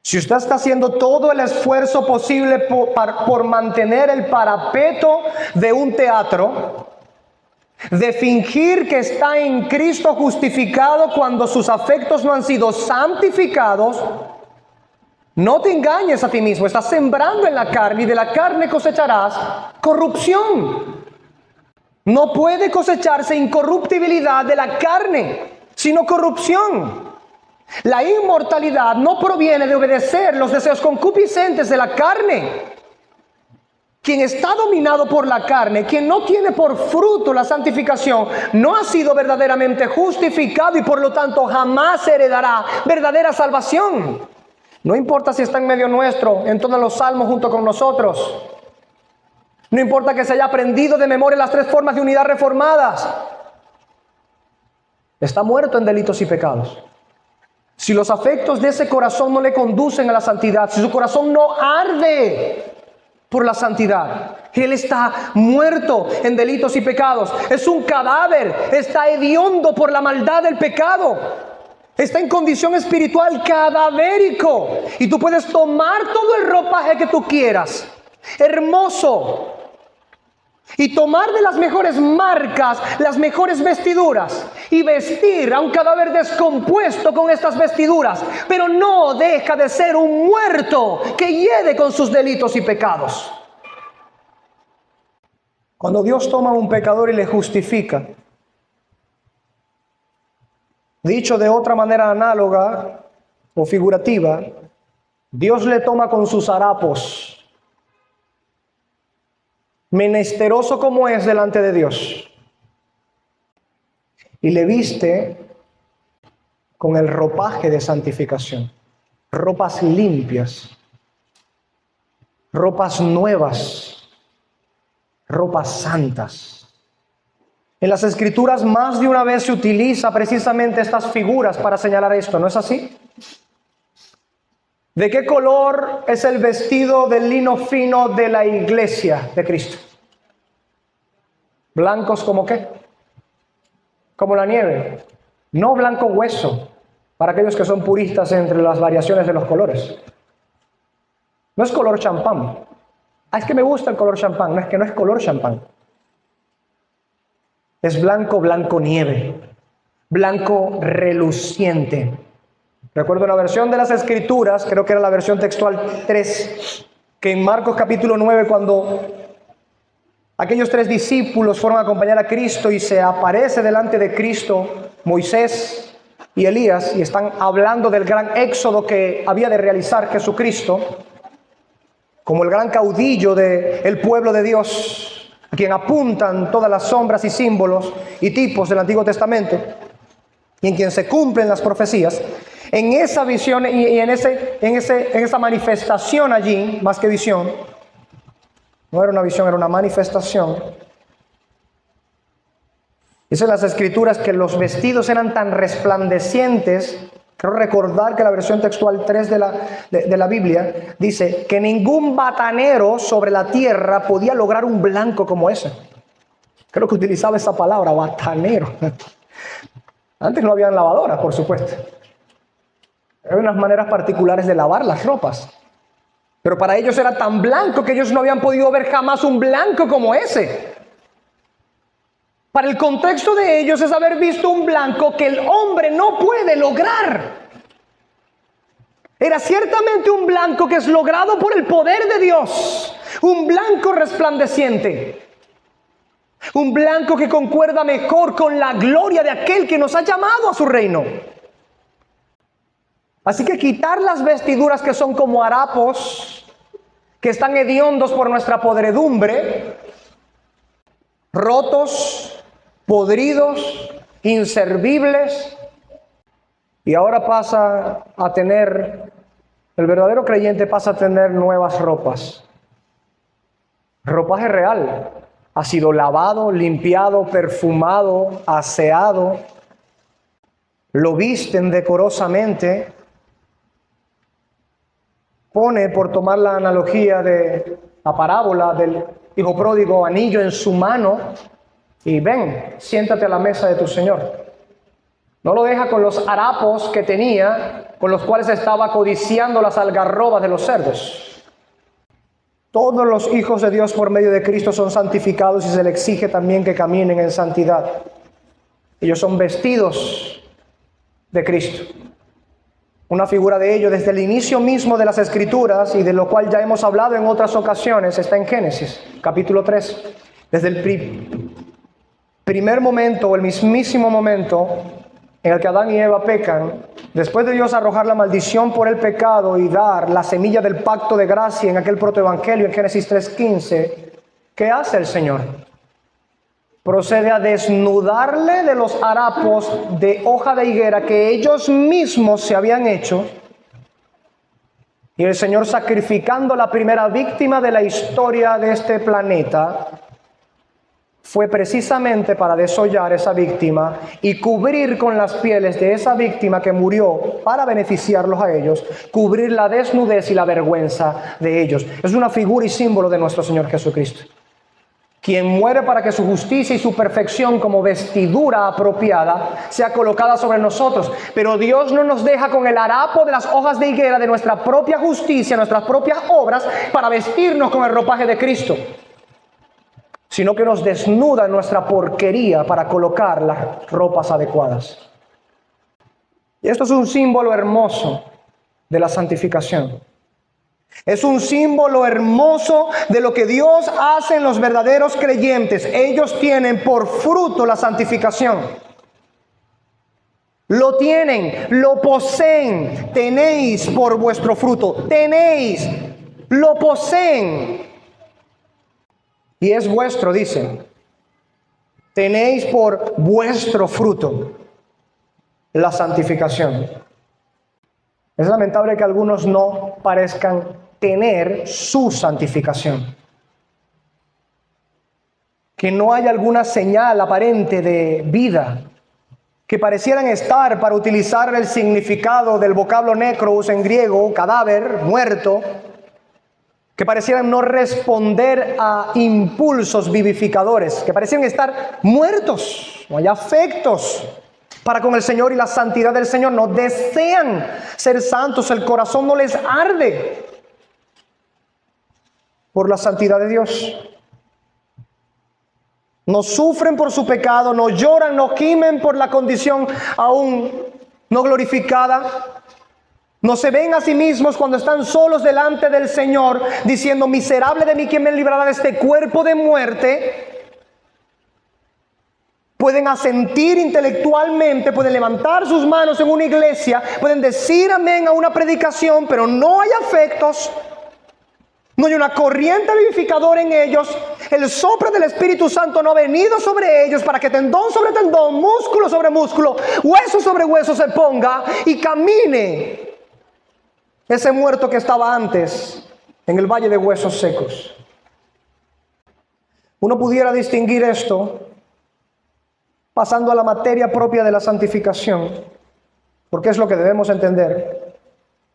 Si usted está haciendo todo el esfuerzo posible por mantener el parapeto de un teatro, de fingir que está en Cristo justificado cuando sus afectos no han sido santificados, no te engañes a ti mismo. Estás sembrando en la carne y de la carne cosecharás corrupción. No puede cosecharse incorruptibilidad de la carne, sino corrupción. La inmortalidad no proviene de obedecer los deseos concupiscentes de la carne. Quien está dominado por la carne, quien no tiene por fruto la santificación, no ha sido verdaderamente justificado y por lo tanto jamás heredará verdadera salvación. No importa si está en medio nuestro, en todos los salmos junto con nosotros. No importa que se haya aprendido de memoria las 3 formas de unidad reformadas. Está muerto en delitos y pecados. Si los afectos de ese corazón no le conducen a la santidad, si su corazón no arde por la santidad, él está muerto en delitos y pecados. Es un cadáver, está hediondo por la maldad del pecado. Está en condición espiritual cadavérico. Y tú puedes tomar todo el ropaje que tú quieras, hermoso, y tomar de las mejores marcas, las mejores vestiduras, y vestir a un cadáver descompuesto con estas vestiduras, pero no deja de ser un muerto que hiede con sus delitos y pecados. Cuando Dios toma a un pecador y le justifica, dicho de otra manera análoga o figurativa, Dios le toma con sus harapos, menesteroso como es delante de Dios, y le viste con el ropaje de santificación, ropas limpias, ropas nuevas, ropas santas. En las Escrituras más de una vez se utiliza precisamente estas figuras para señalar esto, ¿no es así? ¿De qué color es el vestido de lino fino de la iglesia de Cristo? ¿Blancos como qué? Como la nieve. No blanco hueso, para aquellos que son puristas entre las variaciones de los colores. No es color champán. Ah, es que me gusta el color champán. No, es que no es color champán. Es blanco, blanco nieve. Blanco reluciente. Recuerdo una versión de las Escrituras, creo que era la versión textual 3, que en Marcos capítulo 9, cuando aquellos 3 discípulos fueron a acompañar a Cristo y se aparece delante de Cristo Moisés y Elías, y están hablando del gran éxodo que había de realizar Jesucristo, como el gran caudillo del pueblo de Dios, a quien apuntan todas las sombras y símbolos y tipos del Antiguo Testamento, y en quien se cumplen las profecías. En esa visión y en esa manifestación allí, más que visión, no era una visión, era una manifestación. Dicen las Escrituras que los vestidos eran tan resplandecientes. Quiero recordar que la versión textual 3 de la Biblia dice que ningún batanero sobre la tierra podía lograr un blanco como ese. Creo que utilizaba esa palabra, batanero. Antes no habían lavadoras, por supuesto. Había unas maneras particulares de lavar las ropas. Pero para ellos era tan blanco que ellos no habían podido ver jamás un blanco como ese. Para el contexto de ellos es haber visto un blanco que el hombre no puede lograr. Era ciertamente un blanco que es logrado por el poder de Dios. Un blanco resplandeciente. Un blanco que concuerda mejor con la gloria de aquel que nos ha llamado a su reino. Así que quitar las vestiduras que son como harapos, que están hediondos por nuestra podredumbre, rotos, podridos, inservibles, y ahora pasa a tener, el verdadero creyente pasa a tener nuevas ropas. Ropaje real. Ha sido lavado, limpiado, perfumado, aseado. Lo visten decorosamente pone, por tomar la analogía de la parábola del hijo pródigo, anillo en su mano y ven, siéntate a la mesa de tu Señor. No lo deja con los harapos que tenía, con los cuales estaba codiciando las algarrobas de los cerdos. Todos los hijos de Dios por medio de Cristo son santificados y se les exige también que caminen en santidad. Ellos son vestidos de Cristo. Una figura de ello desde el inicio mismo de las Escrituras, y de lo cual ya hemos hablado en otras ocasiones, está en Génesis, capítulo 3. Desde el primer momento, o el mismísimo momento en el que Adán y Eva pecan, después de Dios arrojar la maldición por el pecado y dar la semilla del pacto de gracia en aquel protoevangelio en Génesis 3:15, ¿qué hace el Señor? Procede a desnudarle de los harapos de hoja de higuera que ellos mismos se habían hecho, y el Señor, sacrificando la primera víctima de la historia de este planeta, fue precisamente para desollar esa víctima y cubrir con las pieles de esa víctima que murió para beneficiarlos a ellos, cubrir la desnudez y la vergüenza de ellos. Es una figura y símbolo de nuestro Señor Jesucristo, quien muere para que su justicia y su perfección como vestidura apropiada sea colocada sobre nosotros. Pero Dios no nos deja con el harapo de las hojas de higuera de nuestra propia justicia, nuestras propias obras, para vestirnos con el ropaje de Cristo, sino que nos desnuda nuestra porquería para colocar las ropas adecuadas. Y esto es un símbolo hermoso de la santificación. Es un símbolo hermoso de lo que Dios hace en los verdaderos creyentes. Ellos tienen por fruto la santificación. Lo tienen, lo poseen. Tenéis por vuestro fruto. Tenéis, lo poseen. Y es vuestro, dice. Tenéis por vuestro fruto la santificación. Es lamentable que algunos no parezcan tener su santificación. Que no haya alguna señal aparente de vida. Que parecieran estar, para utilizar el significado del vocablo necros en griego, cadáver, muerto, que parecieran no responder a impulsos vivificadores, que parecieran estar muertos, no hay afectos para con el Señor y la santidad del Señor. No desean ser santos, el corazón no les arde por la santidad de Dios. No sufren por su pecado, no lloran, no gimen por la condición aún no glorificada. No se ven a sí mismos cuando están solos delante del Señor, diciendo: miserable de mí, ¿quién me librará de este cuerpo de muerte? Pueden asentir intelectualmente, pueden levantar sus manos en una iglesia, pueden decir amén a una predicación, pero no hay afectos, no hay una corriente vivificadora en ellos. El soplo del Espíritu Santo no ha venido sobre ellos para que tendón sobre tendón, músculo sobre músculo, hueso sobre hueso se ponga y camine ese muerto que estaba antes en el valle de huesos secos. Uno pudiera distinguir esto pasando a la materia propia de la santificación, porque es lo que debemos entender.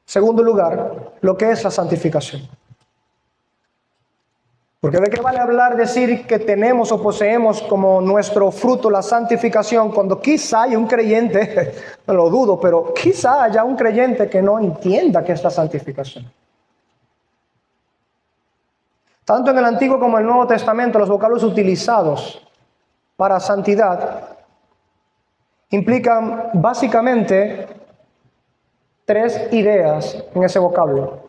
Segundo lugar, lo que es la santificación. Porque ¿de qué vale hablar, decir que tenemos o poseemos como nuestro fruto la santificación, cuando quizá haya un creyente, no lo dudo, pero quizá haya un creyente que no entienda qué es la santificación? Tanto en el Antiguo como en el Nuevo Testamento, los vocablos utilizados para santidad implican básicamente tres ideas en ese vocablo: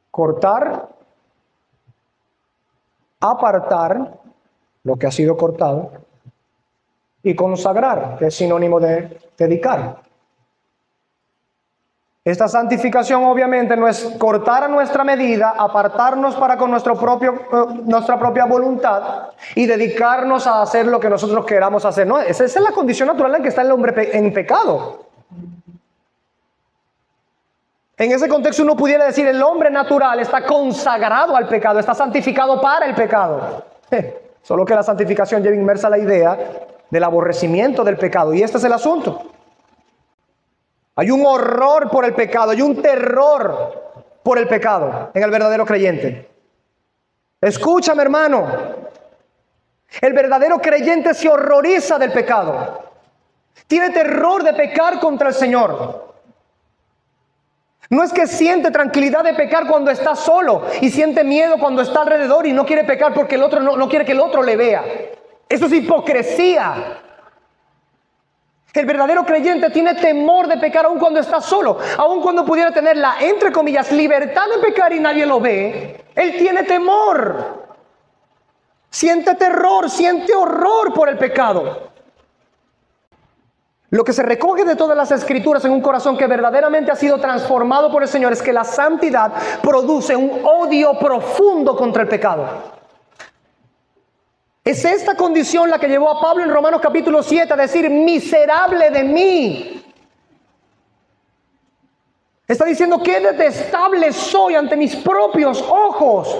cortar, apartar lo que ha sido cortado, y consagrar, que es sinónimo de dedicar. Esta santificación obviamente no es cortar a nuestra medida, apartarnos para con nuestra propia voluntad y dedicarnos a hacer lo que nosotros queramos hacer. No, esa es la condición natural en que está el hombre en pecado. En ese contexto uno pudiera decir: el hombre natural está consagrado al pecado, está santificado para el pecado. Solo que la santificación lleva inmersa la idea del aborrecimiento del pecado, y este es el asunto. Hay un horror por el pecado, hay un terror por el pecado en el verdadero creyente. Escúchame, hermano. El verdadero creyente se horroriza del pecado. Tiene terror de pecar contra el Señor. No es que siente tranquilidad de pecar cuando está solo y siente miedo cuando está alrededor y no quiere pecar porque el otro no quiere que el otro le vea. Eso es hipocresía. El verdadero creyente tiene temor de pecar aun cuando está solo, aun cuando pudiera tener la, entre comillas, libertad de pecar y nadie lo ve. Él tiene temor. Siente terror, siente horror por el pecado. Lo que se recoge de todas las escrituras en un corazón que verdaderamente ha sido transformado por el Señor es que la santidad produce un odio profundo contra el pecado. Es esta condición la que llevó a Pablo en Romanos capítulo 7 a decir: miserable de mí. Está diciendo que detestable soy ante mis propios ojos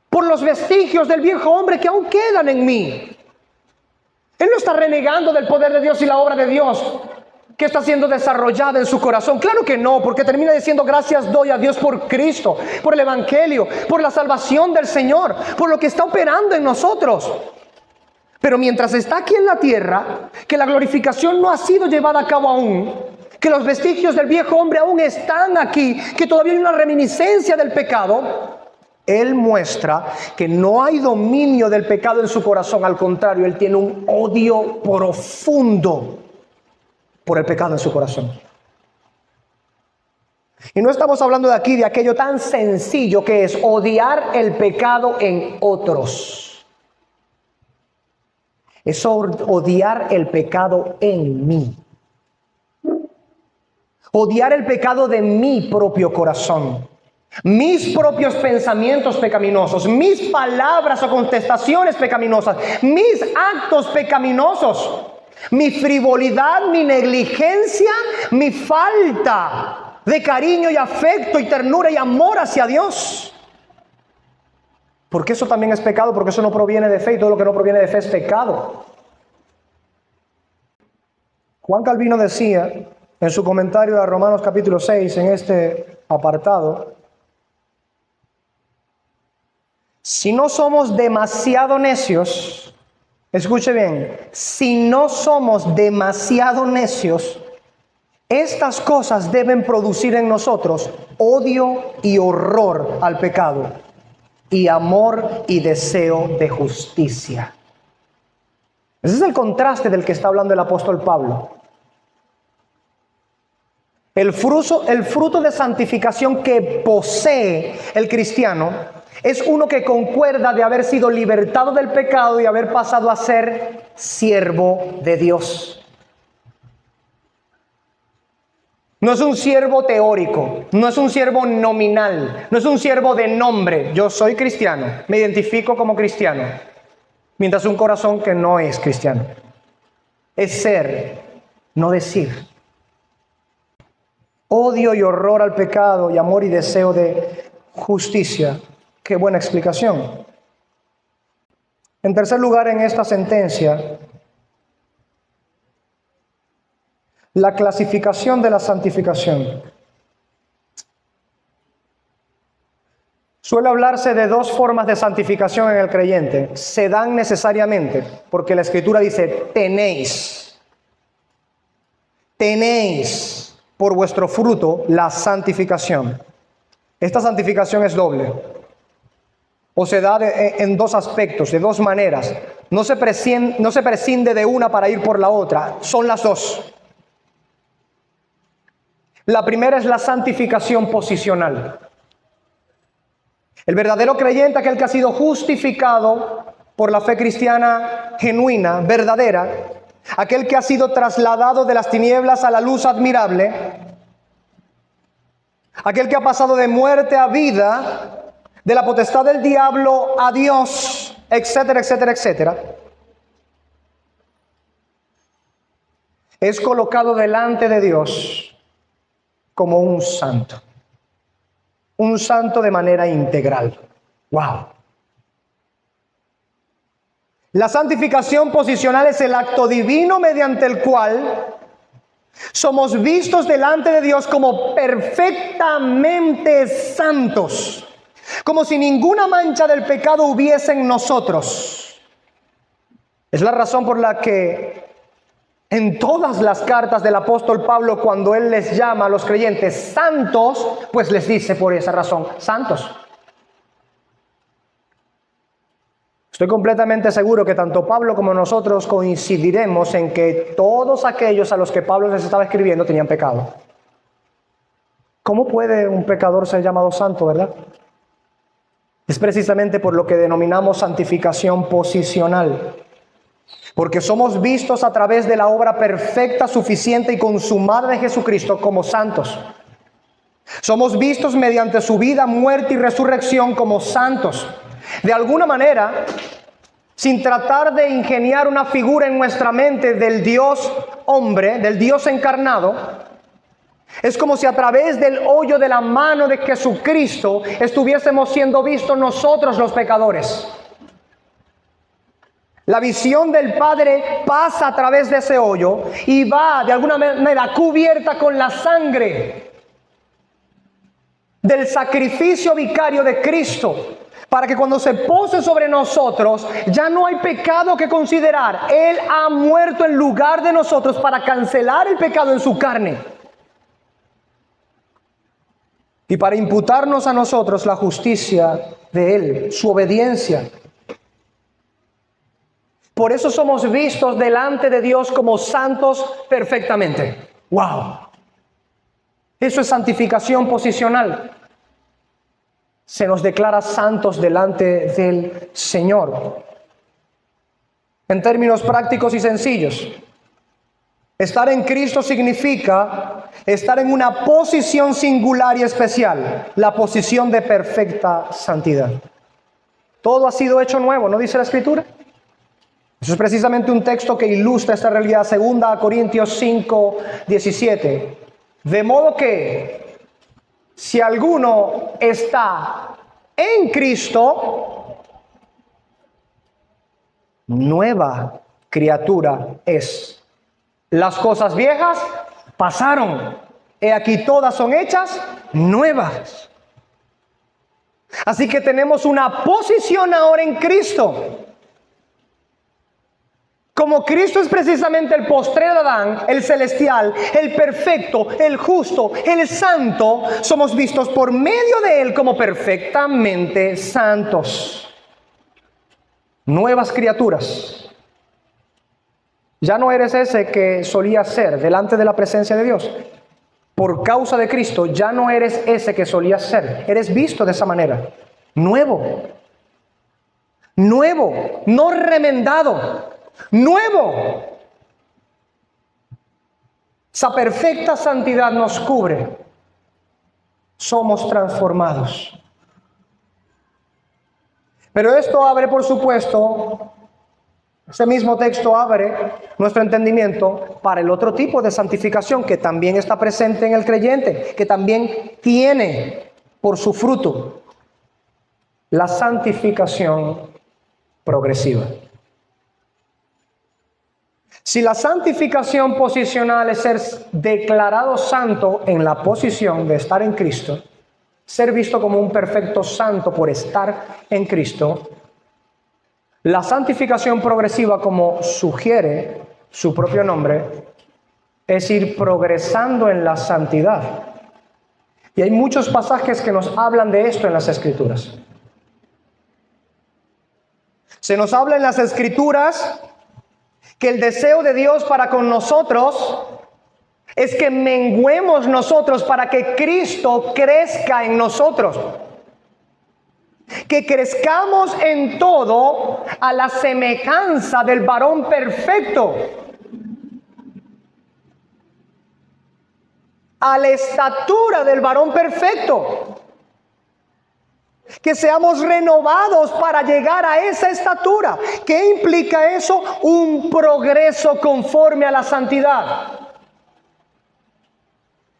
por los vestigios del viejo hombre que aún quedan en mí. Él no está renegando del poder de Dios y la obra de Dios que está siendo desarrollada en su corazón. Claro que no, porque termina diciendo: gracias doy a Dios por Cristo, por el Evangelio, por la salvación del Señor, por lo que está operando en nosotros. Pero mientras está aquí en la tierra, que la glorificación no ha sido llevada a cabo aún, que los vestigios del viejo hombre aún están aquí, que todavía hay una reminiscencia del pecado, Él muestra que no hay dominio del pecado en su corazón. Al contrario, Él tiene un odio profundo por el pecado en su corazón. Y no estamos hablando de aquí de aquello tan sencillo que es odiar el pecado en otros. Es odiar el pecado en mí. Odiar el pecado de mi propio corazón. Mis propios pensamientos pecaminosos, mis palabras o contestaciones pecaminosas, mis actos pecaminosos, mi frivolidad, mi negligencia, mi falta de cariño y afecto y ternura y amor hacia Dios. Porque eso también es pecado, porque eso no proviene de fe, y todo lo que no proviene de fe es pecado. Juan Calvino decía en su comentario a Romanos capítulo 6, en este apartado: si no somos demasiado necios, escuche bien, si no somos demasiado necios, estas cosas deben producir en nosotros odio y horror al pecado, y amor y deseo de justicia. Ese es el contraste del que está hablando el apóstol Pablo. El fruto de santificación que posee el cristiano es uno que concuerda de haber sido libertado del pecado y haber pasado a ser siervo de Dios. No es un siervo teórico, no es un siervo nominal, no es un siervo de nombre. Yo soy cristiano, me identifico como cristiano, mientras un corazón que no es cristiano. Es ser, no decir. Odio y horror al pecado y amor y deseo de justicia. Qué buena explicación. En tercer lugar, en esta sentencia, la clasificación de la santificación. Suele hablarse de dos formas de santificación en el creyente. Se dan necesariamente, porque la Escritura dice: tenéis por vuestro fruto la santificación. Esta santificación es doble, o se da en dos aspectos, de dos maneras. No se prescinde de una para ir por la otra, son las dos. La primera es la santificación posicional. El verdadero creyente, aquel que ha sido justificado por la fe cristiana genuina, verdadera, aquel que ha sido trasladado de las tinieblas a la luz admirable, aquel que ha pasado de muerte a vida, de la potestad del diablo a Dios, etcétera, etcétera, etcétera, es colocado delante de Dios como un santo de manera integral. ¡Wow! La santificación posicional es el acto divino mediante el cual Somos vistos delante de Dios como perfectamente santos, como si ninguna mancha del pecado hubiese en nosotros. Es la razón por la que en todas las cartas del apóstol Pablo, cuando él les llama a los creyentes santos, pues les dice por esa razón, santos. Estoy completamente seguro que tanto Pablo como nosotros coincidiremos en que todos aquellos a los que Pablo les estaba escribiendo tenían pecado. ¿Cómo puede un pecador ser llamado santo, verdad? Es precisamente por lo que denominamos santificación posicional. Porque somos vistos a través de la obra perfecta, suficiente y consumada de Jesucristo como santos. Somos vistos mediante su vida, muerte y resurrección como santos. De alguna manera, sin tratar de ingeniar una figura en nuestra mente del Dios hombre, del Dios encarnado, es como si a través del hoyo de la mano de Jesucristo estuviésemos siendo vistos nosotros los pecadores. La visión del Padre pasa a través de ese hoyo y va de alguna manera cubierta con la sangre del sacrificio vicario de Cristo, para que cuando se pose sobre nosotros ya no hay pecado que considerar. Él ha muerto en lugar de nosotros para cancelar el pecado en su carne y para imputarnos a nosotros la justicia de Él, su obediencia. Por eso somos vistos delante de Dios como santos perfectamente. ¡Wow! Eso es santificación posicional. Se nos declara santos delante del Señor. En términos prácticos y sencillos, estar en Cristo significa estar en una posición singular y especial, la posición de perfecta santidad. Todo ha sido hecho nuevo, ¿no dice la Escritura? Eso es precisamente un texto que ilustra esta realidad, 2 Corintios 5, 17. De modo que, si alguno está en Cristo, nueva criatura es. Las cosas viejas pasaron, he aquí todas son hechas nuevas. Así que tenemos una posición ahora en Cristo. Como Cristo es precisamente el postrero Adán, el celestial, el perfecto, el justo, el santo, somos vistos por medio de Él como perfectamente santos. Nuevas criaturas. Ya no eres ese que solías ser delante de la presencia de Dios. Por causa de Cristo, ya no eres ese que solías ser. Eres visto de esa manera. Nuevo. Nuevo, no remendado. Nuevo. Esa perfecta santidad nos cubre. Somos transformados. Pero esto abre, por supuesto, ese mismo texto abre nuestro entendimiento para el otro tipo de santificación que también está presente en el creyente, que también tiene por su fruto la santificación progresiva. Si la santificación posicional es ser declarado santo en la posición de estar en Cristo, ser visto como un perfecto santo por estar en Cristo, la santificación progresiva, como sugiere su propio nombre, es ir progresando en la santidad. Y hay muchos pasajes que nos hablan de esto en las Escrituras. Se nos habla en las Escrituras que el deseo de Dios para con nosotros es que menguemos nosotros para que Cristo crezca en nosotros. Que crezcamos en todo a la semejanza del varón perfecto, a la estatura del varón perfecto. Que seamos renovados para llegar a esa estatura. ¿Qué implica eso? Un progreso conforme a la santidad.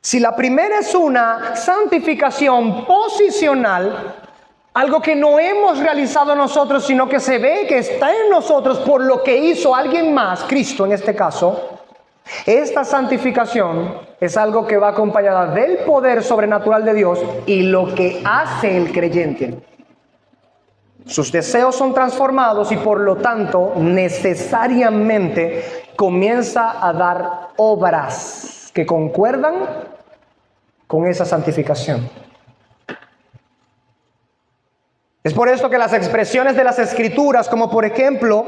Si la primera es una santificación posicional, algo que no hemos realizado nosotros, sino que se ve que está en nosotros por lo que hizo alguien más, Cristo en este caso, Esta santificación es algo que va acompañada del poder sobrenatural de Dios y lo que hace el creyente. Sus deseos son transformados y por lo tanto necesariamente comienza a dar obras que concuerdan con esa santificación. Es por esto que las expresiones de las Escrituras, como por ejemplo,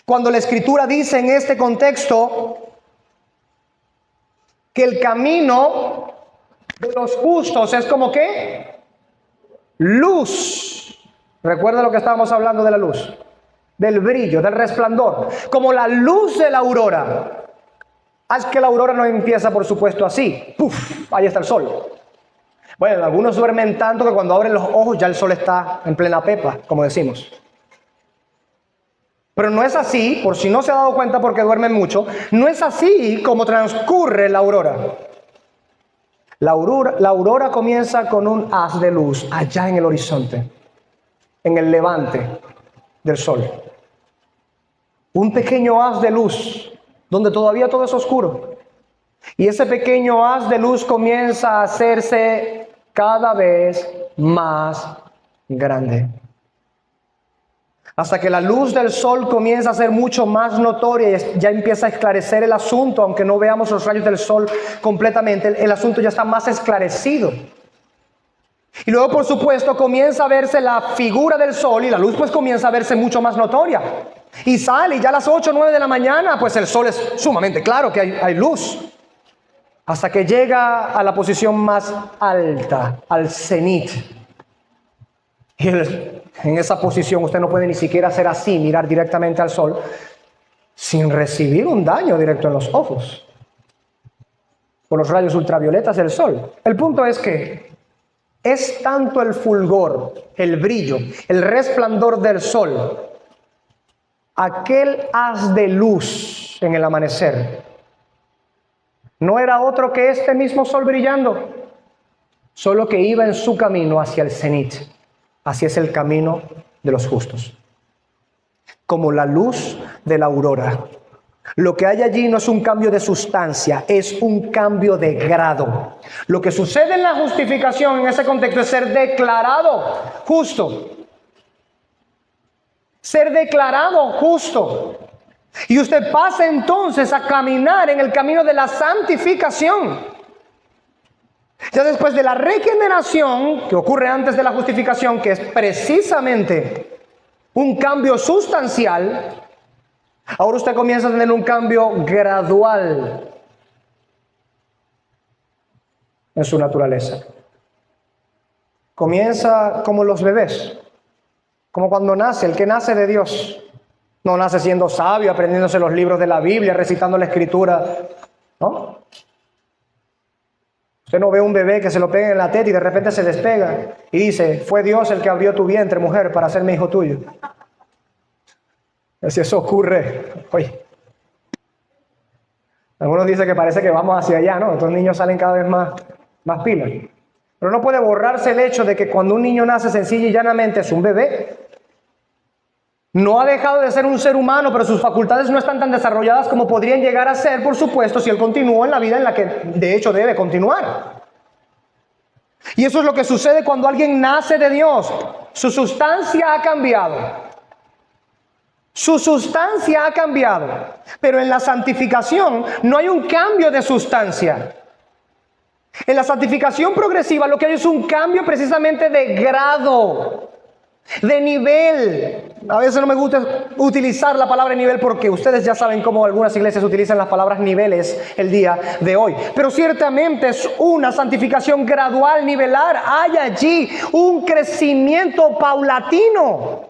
cuando la Escritura dice en este contexto que el camino de los justos es como ¿qué? Luz. Recuerda lo que estábamos hablando de la luz, del brillo, del resplandor, como la luz de la aurora. Es que la aurora no empieza, por supuesto, así. ¡Puf! Ahí está el sol. Bueno, algunos duermen tanto que cuando abren los ojos ya el sol está en plena pepa, como decimos. Pero no es así, por si no se ha dado cuenta porque duermen mucho, no es así como transcurre la aurora. La aurora comienza con un haz de luz allá en el horizonte, en el levante del sol. Un pequeño haz de luz, donde todavía todo es oscuro. Y ese pequeño haz de luz comienza a hacerse cada vez más grande. Hasta que la luz del sol comienza a ser mucho más notoria y ya empieza a esclarecer el asunto, aunque no veamos los rayos del sol completamente, el asunto ya está más esclarecido. Y luego, por supuesto, comienza a verse la figura del sol y la luz pues comienza a verse mucho más notoria. Y sale y ya a las 8 o 9 de la mañana, pues el sol es sumamente claro que hay luz. Hasta que llega a la posición más alta, al cenit. Y en esa posición usted no puede ni siquiera hacer así, mirar directamente al sol, sin recibir un daño directo en los ojos por los rayos ultravioletas del sol. El punto es que es tanto el fulgor, el brillo, el resplandor del sol, aquel haz de luz en el amanecer, no era otro que este mismo sol brillando, solo que iba en su camino hacia el cenit. Así es el camino de los justos. Como la luz de la aurora. Lo que hay allí no es un cambio de sustancia, es un cambio de grado. Lo que sucede en la justificación en ese contexto es ser declarado justo. Ser declarado justo. Y usted pasa entonces a caminar en el camino de la santificación. Ya después de la regeneración, que ocurre antes de la justificación, que es precisamente un cambio sustancial, ahora usted comienza a tener un cambio gradual en su naturaleza. Comienza como los bebés, como cuando nace, el que nace de Dios. No nace siendo sabio, aprendiéndose los libros de la Biblia, recitando la Escritura, ¿no? Usted no ve un bebé que se lo pega en la teta y de repente se despega y dice, fue Dios el que abrió tu vientre, mujer, para hacerme hijo tuyo. Si eso ocurre, oye. Algunos dicen que parece que vamos hacia allá, ¿no? Estos niños salen cada vez más pilas. Pero no puede borrarse el hecho de que cuando un niño nace sencilla y llanamente es un bebé. No ha dejado de ser un ser humano, pero sus facultades no están tan desarrolladas como podrían llegar a ser, por supuesto, si él continúa en la vida en la que de hecho debe continuar. Y eso es lo que sucede cuando alguien nace de Dios. Su sustancia ha cambiado. Su sustancia ha cambiado. Pero en la santificación no hay un cambio de sustancia. En la santificación progresiva lo que hay es un cambio precisamente de grado, de nivel. A veces no me gusta utilizar la palabra nivel porque ustedes ya saben cómo algunas iglesias utilizan las palabras niveles el día de hoy. Pero ciertamente es una santificación gradual, nivelar. Hay allí un crecimiento paulatino.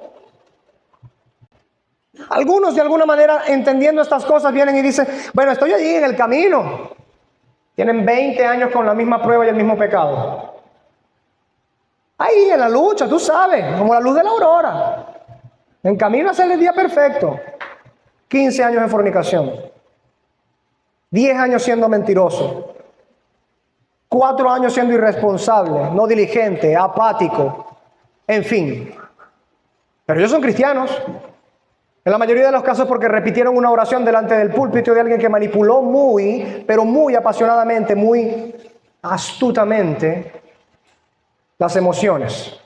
Algunos de alguna manera entendiendo estas cosas vienen y dicen, bueno, estoy allí en el camino. Tienen 20 años con la misma prueba y el mismo pecado. Ahí en la lucha, tú sabes, como la luz de la aurora. En camino a hacer el día perfecto. 15 años en fornicación. 10 años siendo mentiroso. 4 años siendo irresponsable, no diligente, apático. En fin. Pero ellos son cristianos. En la mayoría de los casos porque repitieron una oración delante del púlpito de alguien que manipuló pero muy apasionadamente, muy astutamente las emociones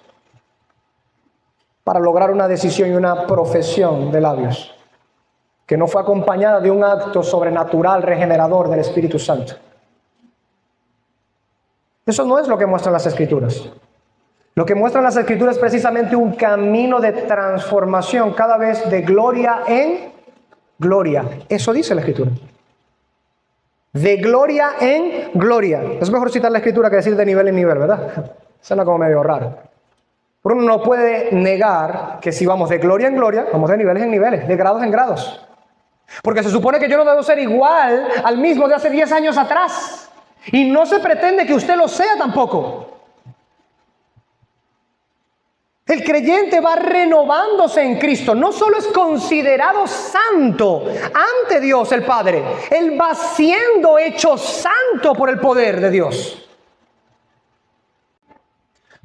para lograr una decisión y una profesión de labios que no fue acompañada de un acto sobrenatural regenerador del Espíritu Santo. Eso no es lo que muestran las Escrituras. Lo que muestran las Escrituras es precisamente un camino de transformación cada vez de gloria en gloria. Eso dice la Escritura. De gloria en gloria. Es mejor citar la Escritura que decir de nivel en nivel, ¿verdad? Suena como medio raro. Pero uno no puede negar que si vamos de gloria en gloria, vamos de niveles en niveles, de grados en grados. Porque se supone que yo no debo ser igual al mismo de hace 10 años atrás. Y no se pretende que usted lo sea tampoco. El creyente va renovándose en Cristo. No solo es considerado santo ante Dios el Padre. Él va siendo hecho santo por el poder de Dios.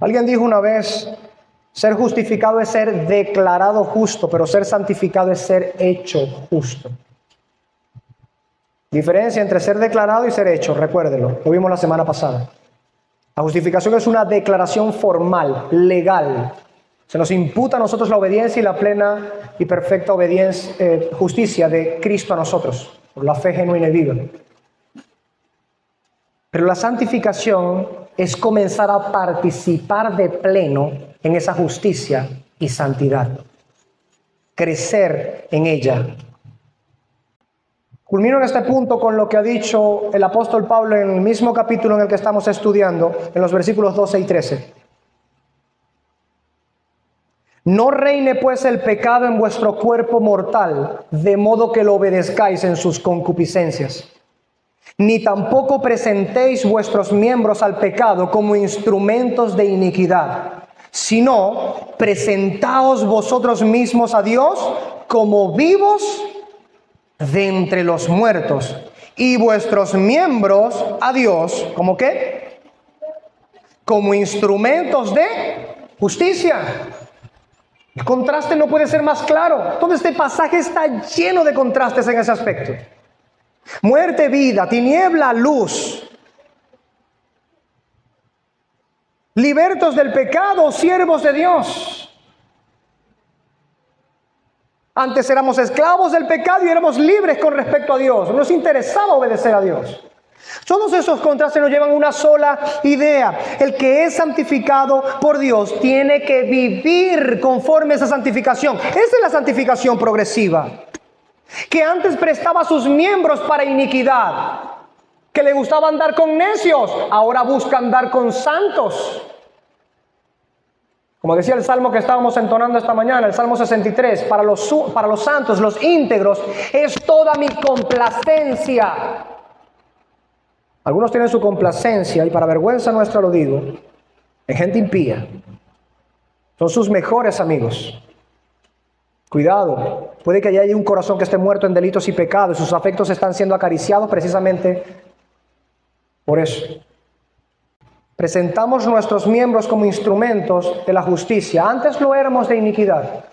Alguien dijo una vez, ser justificado es ser declarado justo, pero ser santificado es ser hecho justo. Diferencia entre ser declarado y ser hecho, recuérdenlo, lo vimos la semana pasada. La justificación es una declaración formal, legal. Se nos imputa a nosotros la obediencia y la plena y perfecta justicia de Cristo a nosotros, por la fe genuina y viva. Pero la santificación es comenzar a participar de pleno en esa justicia y santidad. Crecer en ella. Culmino en este punto con lo que ha dicho el apóstol Pablo en el mismo capítulo en el que estamos estudiando, en los versículos 12 y 13. No reine pues el pecado en vuestro cuerpo mortal, de modo que lo obedezcáis en sus concupiscencias. Ni tampoco presentéis vuestros miembros al pecado como instrumentos de iniquidad, sino presentaos vosotros mismos a Dios como vivos de entre los muertos, y vuestros miembros a Dios, ¿cómo qué? Como instrumentos de justicia. El contraste no puede ser más claro. Todo este pasaje está lleno de contrastes en ese aspecto. Muerte, vida, tiniebla, luz. Libertos del pecado, siervos de Dios. Antes éramos esclavos del pecado y éramos libres con respecto a Dios. Nos interesaba obedecer a Dios. Todos esos contrastes nos llevan a una sola idea. El que es santificado por Dios tiene que vivir conforme a esa santificación. Esa es la santificación progresiva. Que antes prestaba sus miembros para iniquidad. Que le gustaba andar con necios. Ahora busca andar con santos. Como decía el salmo que estábamos entonando esta mañana, el Salmo 63, para los santos, los íntegros, es toda mi complacencia. Algunos tienen su complacencia, y para vergüenza nuestra lo digo, en gente impía. Son sus mejores amigos. Cuidado, puede que haya un corazón que esté muerto en delitos y pecados, sus afectos están siendo acariciados precisamente por eso. Presentamos nuestros miembros como instrumentos de la justicia. Antes lo éramos de iniquidad.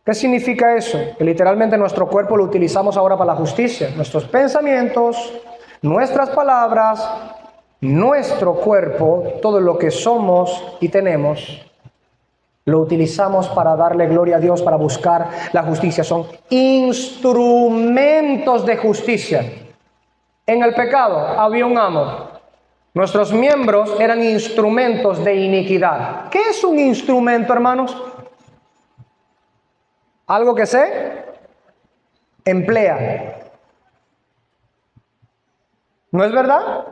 ¿Qué significa eso? Que literalmente nuestro cuerpo lo utilizamos ahora para la justicia. Nuestros pensamientos, nuestras palabras, nuestro cuerpo, todo lo que somos y tenemos, lo utilizamos para darle gloria a Dios, para buscar la justicia. Son instrumentos de justicia. En el pecado había un amo. Nuestros miembros eran instrumentos de iniquidad. ¿Qué es un instrumento, hermanos? Algo que se emplea. ¿No es verdad?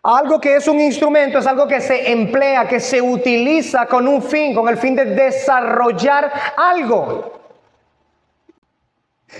Algo que es un instrumento es algo que se emplea, que se utiliza con un fin, con el fin de desarrollar algo.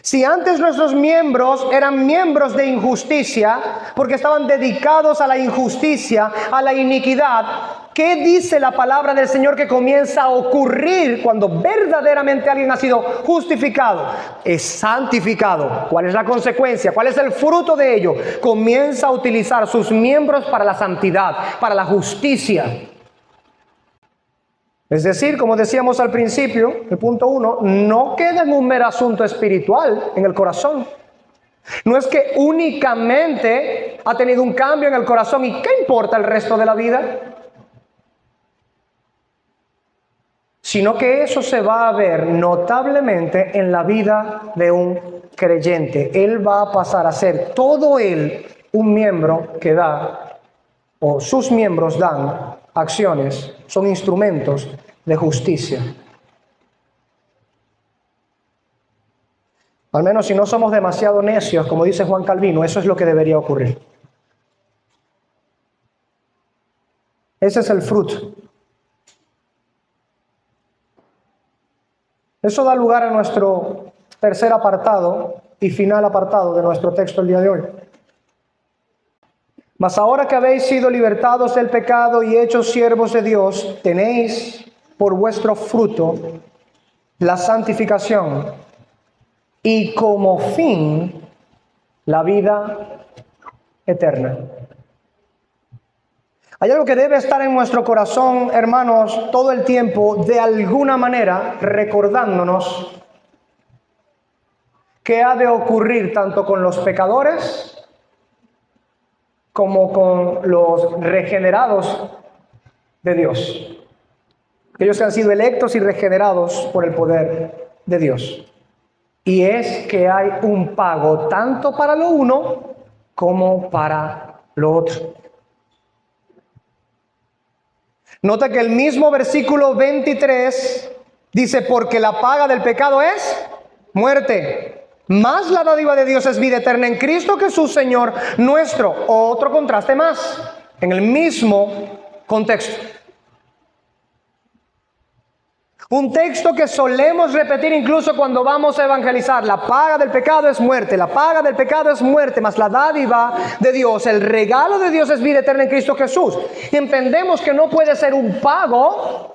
Si antes nuestros miembros eran miembros de injusticia, porque estaban dedicados a la injusticia, a la iniquidad, ¿qué dice la palabra del Señor que comienza a ocurrir cuando verdaderamente alguien ha sido justificado? Es santificado. ¿Cuál es la consecuencia? ¿Cuál es el fruto de ello? Comienza a utilizar sus miembros para la santidad, para la justicia. Es decir, como decíamos al principio, el punto 1, no queda en un mero asunto espiritual en el corazón. No es que únicamente ha tenido un cambio en el corazón y ¿qué importa el resto de la vida? Sino que eso se va a ver notablemente en la vida de un creyente. Él va a pasar a ser todo él un miembro que da, o sus miembros dan acciones, son instrumentos de justicia. Al menos si no somos demasiado necios, como dice Juan Calvino, eso es lo que debería ocurrir. Ese es el fruto. Eso da lugar a nuestro tercer apartado y final apartado de nuestro texto el día de hoy. Mas ahora que habéis sido libertados del pecado y hechos siervos de Dios, tenéis por vuestro fruto la santificación y como fin la vida eterna. Hay algo que debe estar en nuestro corazón, hermanos, todo el tiempo, de alguna manera, recordándonos que ha de ocurrir tanto con los pecadores como con los regenerados de Dios. Aquellos que han sido electos y regenerados por el poder de Dios. Y es que hay un pago tanto para lo uno como para lo otro. Nota que el mismo versículo 23 dice, porque la paga del pecado es muerte, mas la dádiva de Dios es vida eterna en Cristo Jesús, Señor nuestro. Otro contraste más, en el mismo contexto. Un texto que solemos repetir incluso cuando vamos a evangelizar. La paga del pecado es muerte, la paga del pecado es muerte, mas la dádiva de Dios, el regalo de Dios es vida eterna en Cristo Jesús. Entendemos que no puede ser un pago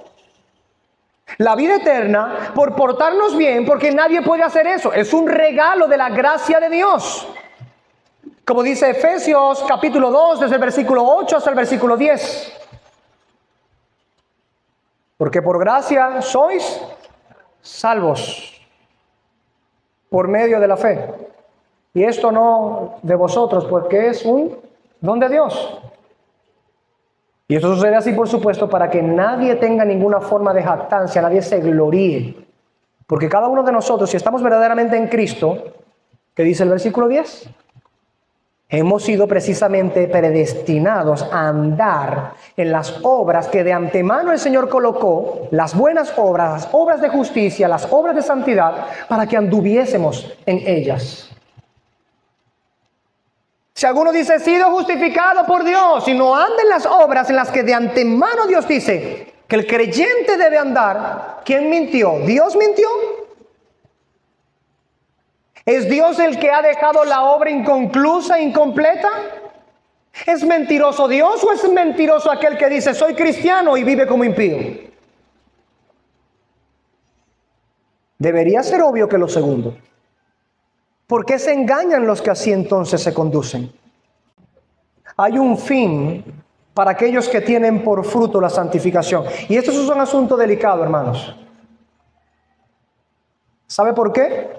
la vida eterna por portarnos bien, porque nadie puede hacer eso. Es un regalo de la gracia de Dios. Como dice Efesios capítulo 2, desde el versículo 8 hasta el versículo 10. Porque por gracia sois salvos por medio de la fe. Y esto no de vosotros, porque es un don de Dios. Y esto sucede así, por supuesto, para que nadie tenga ninguna forma de jactancia, nadie se gloríe. Porque cada uno de nosotros, si estamos verdaderamente en Cristo, ¿qué dice el versículo 10? Hemos sido precisamente predestinados a andar en las obras que de antemano el Señor colocó, las buenas obras, las obras de justicia, las obras de santidad, para que anduviésemos en ellas. Si alguno dice, he sido justificado por Dios, y no anda en las obras en las que de antemano Dios dice que el creyente debe andar, ¿quién mintió? ¿Dios mintió? ¿Es Dios el que ha dejado la obra inconclusa, incompleta? ¿Es mentiroso Dios o es mentiroso aquel que dice soy cristiano y vive como impío? Debería ser obvio que lo segundo. ¿Por qué se engañan los que así entonces se conducen? Hay un fin para aquellos que tienen por fruto la santificación. Y esto es un asunto delicado, hermanos. ¿Sabe por qué?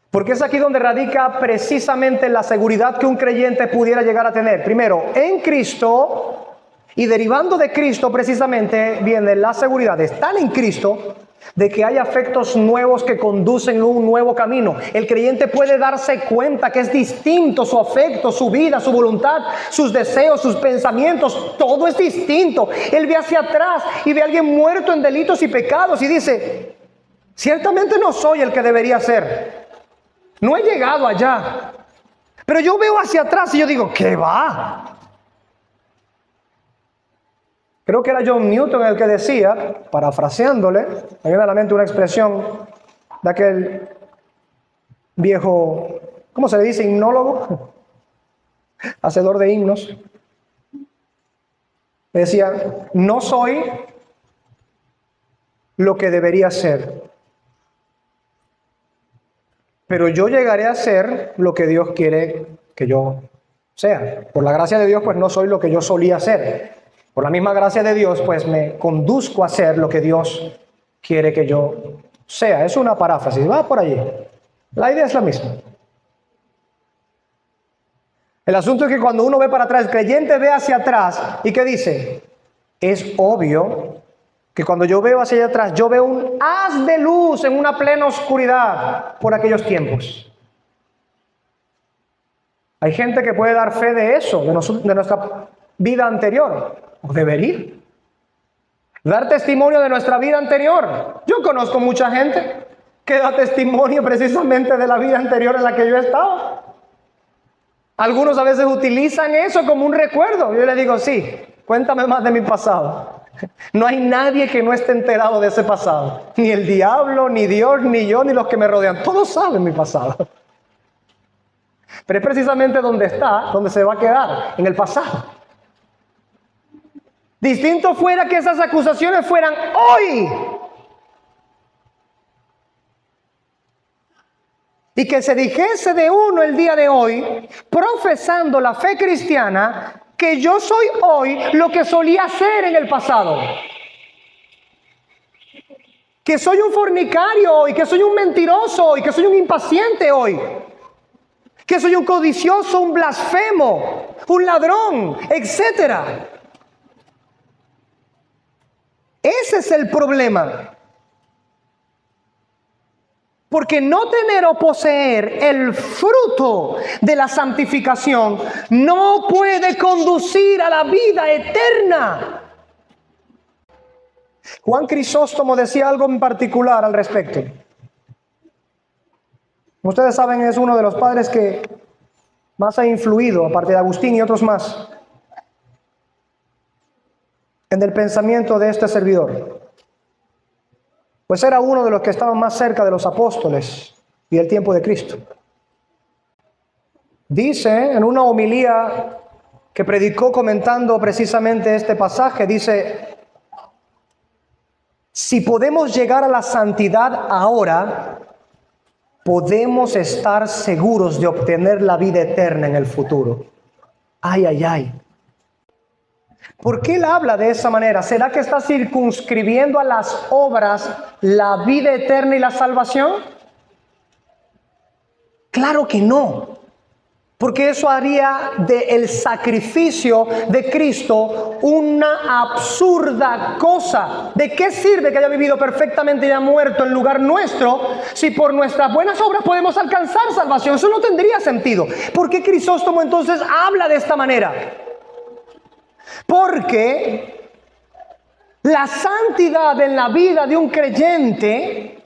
Porque es aquí donde radica precisamente la seguridad que un creyente pudiera llegar a tener. Primero, en Cristo, y derivando de Cristo precisamente viene la seguridad de estar en Cristo, de que hay afectos nuevos que conducen a un nuevo camino. El creyente puede darse cuenta que es distinto su afecto, su vida, su voluntad, sus deseos, sus pensamientos, todo es distinto. Él ve hacia atrás y ve a alguien muerto en delitos y pecados y dice, ciertamente no soy el que debería ser. No he llegado allá, pero yo veo hacia atrás y yo digo, ¿qué va? Creo que era John Newton el que decía, parafraseándole, me viene a la mente una expresión de aquel viejo, ¿cómo se le dice? Himnólogo, hacedor de himnos. Decía, no soy lo que debería ser, pero yo llegaré a ser lo que Dios quiere que yo sea. Por la gracia de Dios, pues no soy lo que yo solía ser. Por la misma gracia de Dios, pues me conduzco a ser lo que Dios quiere que yo sea. Es una paráfrasis, va por allí. La idea es la misma. El asunto es que cuando uno ve para atrás, el creyente ve hacia atrás, ¿y qué dice? Es obvio que cuando yo veo hacia allá atrás, yo veo un haz de luz en una plena oscuridad por aquellos tiempos. Hay gente que puede dar fe de eso, de nuestra vida anterior, o debería dar testimonio de nuestra vida anterior. Yo conozco mucha gente que da testimonio precisamente de la vida anterior en la que yo estaba. Algunos a veces utilizan eso como un recuerdo. Yo les digo, sí, cuéntame más de mi pasado. No hay nadie que no esté enterado de ese pasado. Ni el diablo, ni Dios, ni yo, ni los que me rodean. Todos saben mi pasado. Pero es precisamente donde está, donde se va a quedar, en el pasado. Distinto fuera que esas acusaciones fueran hoy. Y que se dijese de uno el día de hoy, profesando la fe cristiana, que yo soy hoy lo que solía ser en el pasado. Que soy un fornicario hoy, que soy un mentiroso hoy, que soy un impaciente hoy. Que soy un codicioso, un blasfemo, un ladrón, etcétera. Ese es el problema. Porque no tener o poseer el fruto de la santificación no puede conducir a la vida eterna. Juan Crisóstomo decía algo en particular al respecto. Ustedes saben, es uno de los padres que más ha influido, aparte de Agustín y otros más, en el pensamiento de este servidor. Pues era uno de los que estaban más cerca de los apóstoles y del tiempo de Cristo. Dice en una homilía que predicó comentando precisamente este pasaje, dice: si podemos llegar a la santidad ahora, podemos estar seguros de obtener la vida eterna en el futuro. Ay, ay, ay. ¿Por qué él habla de esa manera? ¿Será que está circunscribiendo a las obras la vida eterna y la salvación? Claro que no. Porque eso haría del sacrificio de Cristo una absurda cosa. ¿De qué sirve que haya vivido perfectamente y haya muerto en lugar nuestro si por nuestras buenas obras podemos alcanzar salvación? Eso no tendría sentido. ¿Por qué Crisóstomo entonces habla de esta manera? Porque la santidad en la vida de un creyente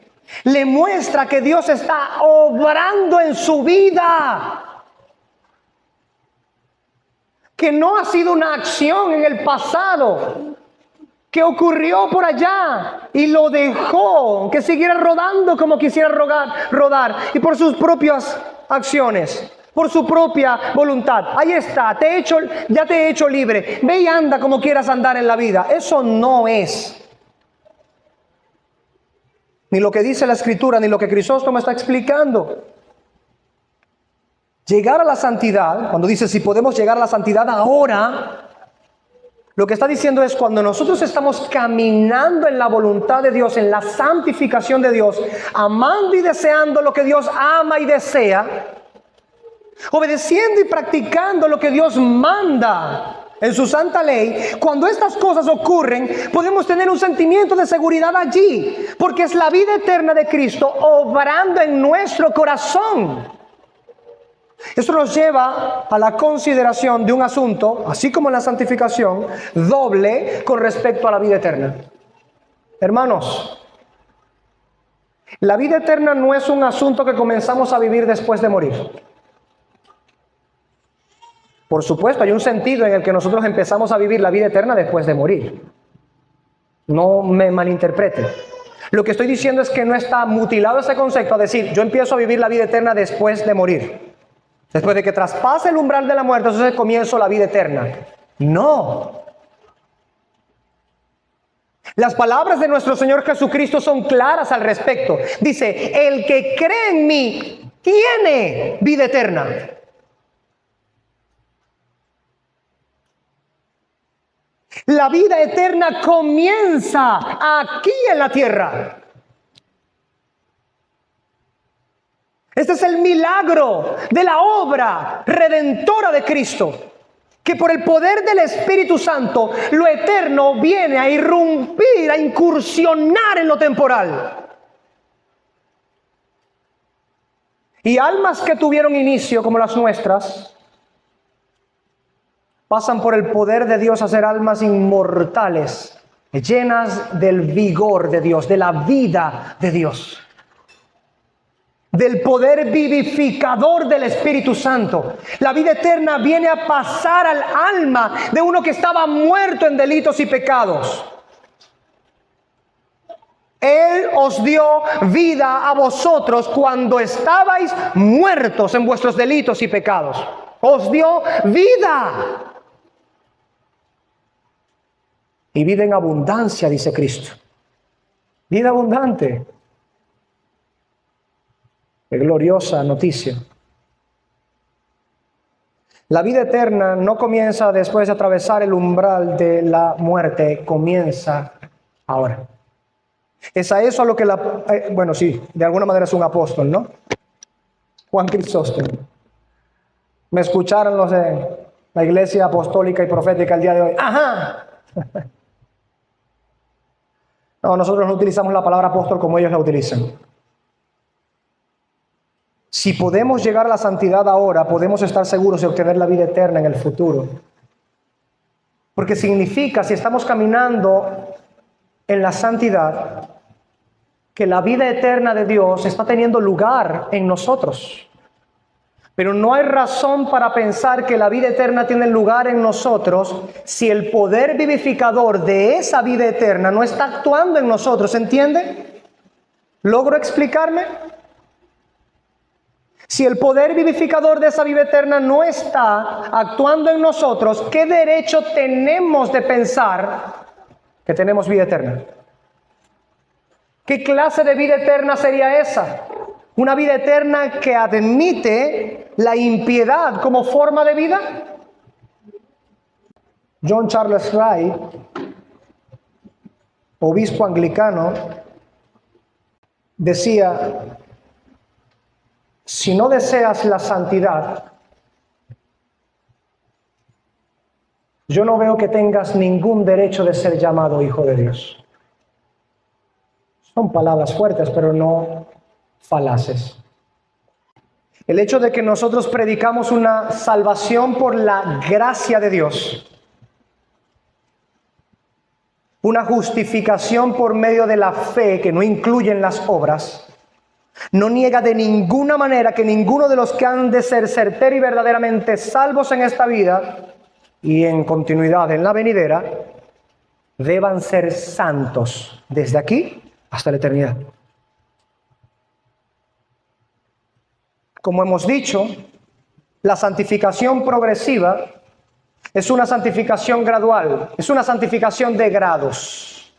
le muestra que Dios está obrando en su vida. Que no ha sido una acción en el pasado, que ocurrió por allá y lo dejó, que siguiera rodando como quisiera rodar y por sus propias acciones, por su propia voluntad. Ahí está, ya te he hecho libre, ve y anda como quieras andar en la vida. Eso no es ni lo que dice la Escritura, ni lo que Crisóstomo está explicando. Llegar a la santidad, cuando dice si podemos llegar a la santidad ahora, lo que está diciendo es cuando nosotros estamos caminando en la voluntad de Dios, en la santificación de Dios, amando y deseando lo que Dios ama y desea, obedeciendo y practicando lo que Dios manda en su santa ley. Cuando estas cosas ocurren, podemos tener un sentimiento de seguridad allí, porque es la vida eterna de Cristo obrando en nuestro corazón. Esto nos lleva a la consideración de un asunto, así como en la santificación, doble con respecto a la vida eterna. Hermanos, la vida eterna no es un asunto que comenzamos a vivir después de morir. Por supuesto, hay un sentido en el que nosotros empezamos a vivir la vida eterna después de morir. No me malinterprete. Lo que estoy diciendo es que no está mutilado ese concepto a decir, yo empiezo a vivir la vida eterna después de morir. Después de que traspase el umbral de la muerte, entonces comienzo la vida eterna. No. Las palabras de nuestro Señor Jesucristo son claras al respecto. Dice, el que cree en mí tiene vida eterna. La vida eterna comienza aquí en la tierra. Este es el milagro de la obra redentora de Cristo, que por el poder del Espíritu Santo, lo eterno viene a irrumpir, a incursionar en lo temporal. Y almas que tuvieron inicio como las nuestras, pasan por el poder de Dios a ser almas inmortales, llenas del vigor de Dios, de la vida de Dios, del poder vivificador del Espíritu Santo. La vida eterna viene a pasar al alma de uno que estaba muerto en delitos y pecados. Él os dio vida a vosotros cuando estabais muertos en vuestros delitos y pecados. Os dio vida. Y vida en abundancia, dice Cristo. Vida abundante. Qué gloriosa noticia. La vida eterna no comienza después de atravesar el umbral de la muerte, comienza ahora. Es a eso a lo que bueno, sí, de alguna manera es un apóstol, ¿no? Juan Crisóstomo. Me escucharon los de la Iglesia Apostólica y Profética el día de hoy. ¡Ajá! No, nosotros no utilizamos la palabra apóstol como ellos la utilizan. Si podemos llegar a la santidad ahora, podemos estar seguros de obtener la vida eterna en el futuro. Porque significa, si estamos caminando en la santidad, que la vida eterna de Dios está teniendo lugar en nosotros. Pero no hay razón para pensar que la vida eterna tiene lugar en nosotros si el poder vivificador de esa vida eterna no está actuando en nosotros, ¿entiende? ¿Logro explicarme? Si el poder vivificador de esa vida eterna no está actuando en nosotros, ¿qué derecho tenemos de pensar que tenemos vida eterna? ¿Qué clase de vida eterna sería esa? ¿Una vida eterna que admite la impiedad como forma de vida? John Charles Wright, obispo anglicano, decía: si no deseas la santidad, yo no veo que tengas ningún derecho de ser llamado hijo de Dios. Son palabras fuertes, pero no falaces. El hecho de que nosotros predicamos una salvación por la gracia de Dios, una justificación por medio de la fe que no incluyen las obras, no niega de ninguna manera que ninguno de los que han de ser certero y verdaderamente salvos en esta vida y en continuidad en la venidera, deban ser santos desde aquí hasta la eternidad. Como hemos dicho, la santificación progresiva es una santificación gradual, es una santificación de grados.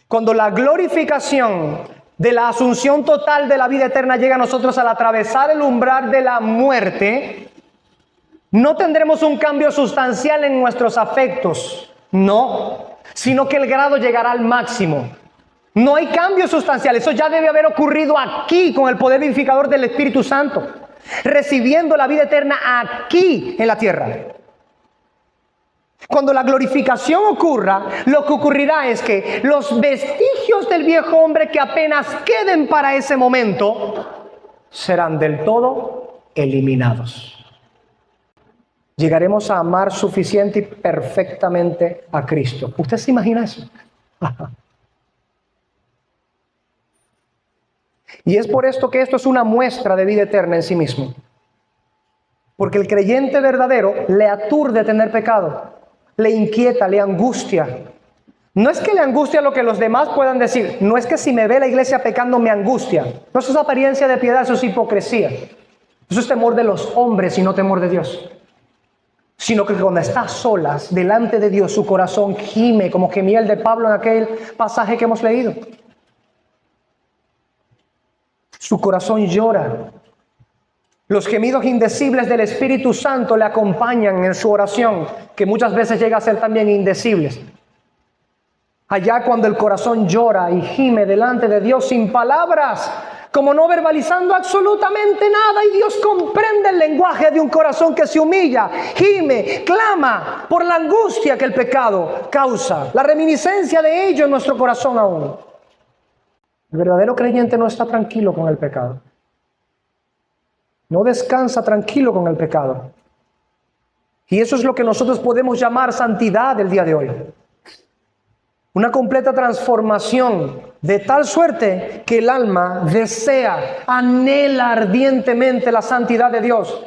Cuando la glorificación de la asunción total de la vida eterna llega a nosotros al atravesar el umbral de la muerte, no tendremos un cambio sustancial en nuestros afectos, no, sino que el grado llegará al máximo. No hay cambio sustancial, eso ya debe haber ocurrido aquí con el poder vivificador del Espíritu Santo, recibiendo la vida eterna aquí en la tierra. Cuando la glorificación ocurra, lo que ocurrirá es que los vestigios del viejo hombre que apenas queden para ese momento serán del todo eliminados. Llegaremos a amar suficiente y perfectamente a Cristo. ¿Usted se imagina eso? Y es por esto que esto es una muestra de vida eterna en sí mismo. Porque el creyente verdadero le aturde tener pecado, le inquieta, le angustia. No es que le angustia lo que los demás puedan decir, no es que si me ve la iglesia pecando me angustia. No, eso es apariencia de piedad, eso es hipocresía. Eso es temor de los hombres y no temor de Dios. Sino que cuando está a solas delante de Dios, su corazón gime como gemía el de Pablo en aquel pasaje que hemos leído. Su corazón llora. Los gemidos indecibles del Espíritu Santo le acompañan en su oración, que muchas veces llega a ser también indecibles. Allá cuando el corazón llora y gime delante de Dios sin palabras, como no verbalizando absolutamente nada, y Dios comprende el lenguaje de un corazón que se humilla, gime, clama por la angustia que el pecado causa, la reminiscencia de ello en nuestro corazón aún. El verdadero creyente no está tranquilo con el pecado. No descansa tranquilo con el pecado. Y eso es lo que nosotros podemos llamar santidad el día de hoy. Una completa transformación de tal suerte que el alma desea, anhela ardientemente la santidad de Dios.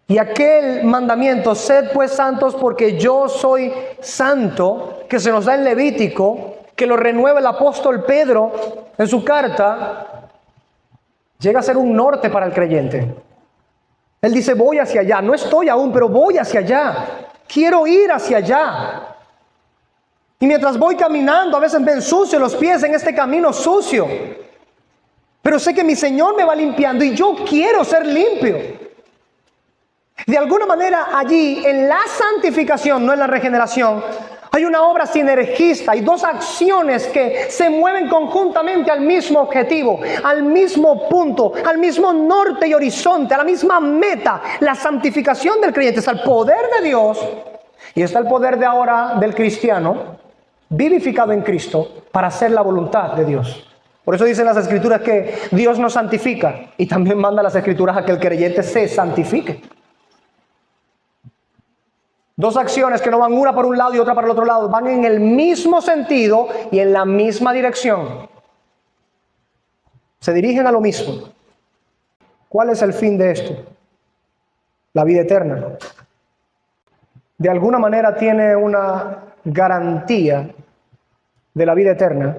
Y aquel mandamiento, sed pues santos porque yo soy santo, que se nos da en Levítico, que lo renueva el apóstol Pedro en su carta, llega a ser un norte para el creyente. Él dice, voy hacia allá, no estoy aún, pero voy hacia allá, quiero ir hacia allá. Y mientras voy caminando, a veces me ensucio los pies en este camino sucio. Pero sé que mi Señor me va limpiando y yo quiero ser limpio. De alguna manera allí, en la santificación, no en la regeneración, hay una obra sinergista. Hay dos acciones que se mueven conjuntamente al mismo objetivo, al mismo punto, al mismo norte y horizonte, a la misma meta. La santificación del creyente está el poder de Dios y está el poder de ahora del cristiano, vivificado en Cristo para hacer la voluntad de Dios. Por eso dicen las Escrituras que Dios nos santifica y también manda las Escrituras a que el creyente se santifique. Dos acciones que no van una por un lado y otra para el otro lado, van en el mismo sentido y en la misma dirección. Se dirigen a lo mismo. ¿Cuál es el fin de esto? La vida eterna. De alguna manera tiene una garantía de la vida eterna,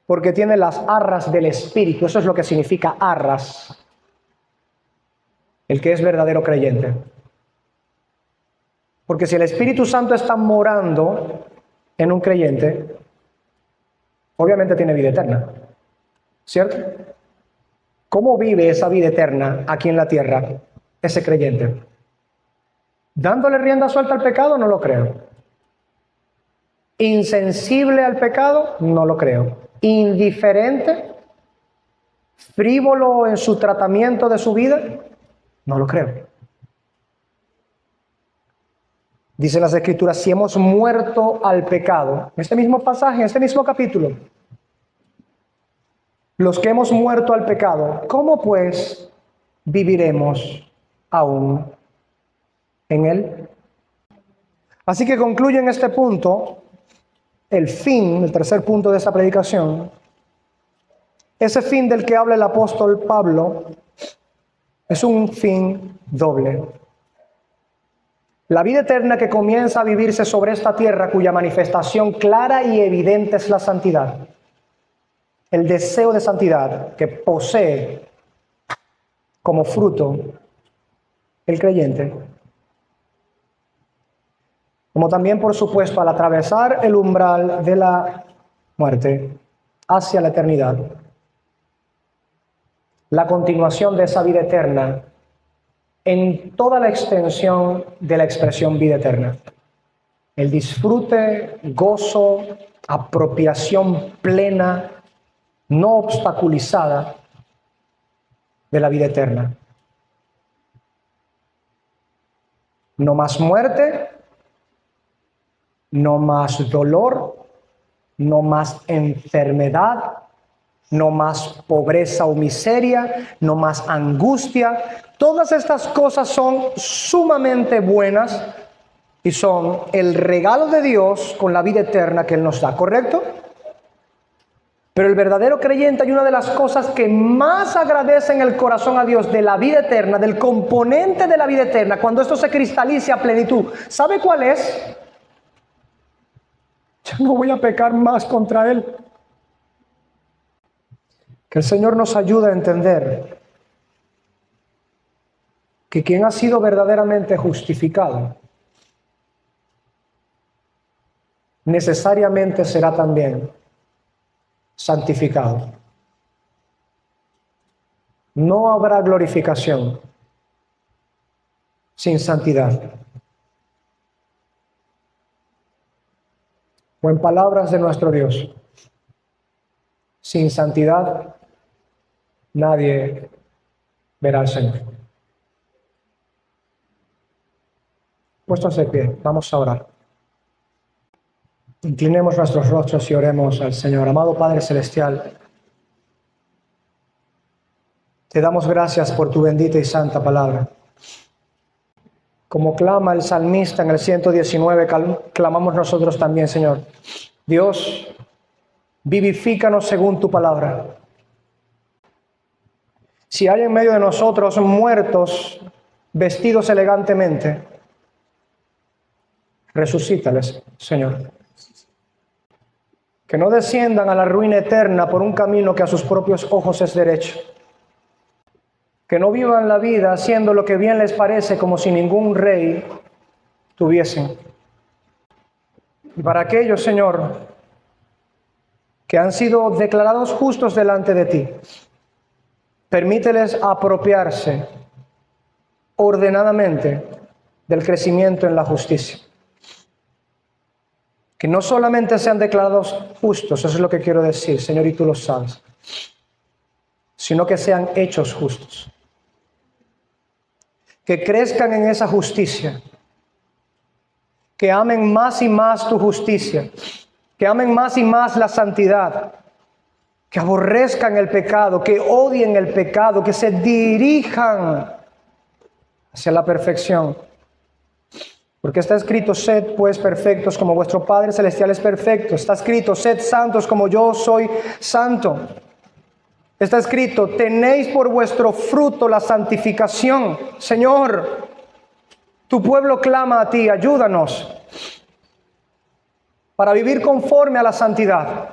porque tiene las arras del Espíritu. Eso es lo que significa arras, el que es verdadero creyente. Porque si el Espíritu Santo está morando en un creyente, obviamente tiene vida eterna, ¿cierto? ¿Cómo vive esa vida eterna aquí en la tierra ese creyente? ¿Dándole rienda suelta al pecado? No lo creo. ¿Insensible al pecado? No lo creo. ¿Indiferente? ¿Frívolo en su tratamiento de su vida? No lo creo. Dicen las Escrituras, si hemos muerto al pecado, en este mismo pasaje, en este mismo capítulo, los que hemos muerto al pecado, ¿cómo pues viviremos aún en él? Así que concluye en este punto, el fin, el tercer punto de esta predicación, ese fin del que habla el apóstol Pablo, es un fin doble. La vida eterna que comienza a vivirse sobre esta tierra, cuya manifestación clara y evidente es la santidad. El deseo de santidad que posee como fruto el creyente. Como también, por supuesto, al atravesar el umbral de la muerte hacia la eternidad, la continuación de esa vida eterna en toda la extensión de la expresión vida eterna. El disfrute, gozo, apropiación plena, no obstaculizada de la vida eterna. No más muerte, no más dolor, no más enfermedad, no más pobreza o miseria, no más angustia. Todas estas cosas son sumamente buenas y son el regalo de Dios con la vida eterna que Él nos da, ¿correcto? Pero el verdadero creyente, hay una de las cosas que más agradece en el corazón a Dios de la vida eterna, del componente de la vida eterna, cuando esto se cristalice a plenitud. ¿Sabe cuál es? Yo no voy a pecar más contra Él. Que el Señor nos ayude a entender que quien ha sido verdaderamente justificado necesariamente será también santificado. No habrá glorificación sin santidad. O en palabras de nuestro Dios, sin santidad nadie verá al Señor. Puestos de pie, vamos a orar. Inclinemos nuestros rostros y oremos al Señor. Amado Padre Celestial, te damos gracias por tu bendita y santa palabra. Como clama el salmista en el 119, clamamos nosotros también, Señor. Dios, vivifícanos según tu palabra. Si hay en medio de nosotros muertos, vestidos elegantemente, resucítales, Señor. Que no desciendan a la ruina eterna por un camino que a sus propios ojos es derecho. Que no vivan la vida haciendo lo que bien les parece como si ningún rey tuviesen. Y para aquellos, Señor, que han sido declarados justos delante de ti, permíteles apropiarse ordenadamente del crecimiento en la justicia. Que no solamente sean declarados justos, eso es lo que quiero decir, Señor, y tú lo sabes, sino que sean hechos justos. Que crezcan en esa justicia, que amen más y más tu justicia, que amen más y más la santidad, que aborrezcan el pecado, que odien el pecado, que se dirijan hacia la perfección. Porque está escrito, sed pues perfectos como vuestro Padre Celestial es perfecto. Está escrito, sed santos como yo soy santo. Está escrito, tenéis por vuestro fruto la santificación. Señor, tu pueblo clama a ti, ayúdanos para vivir conforme a la santidad.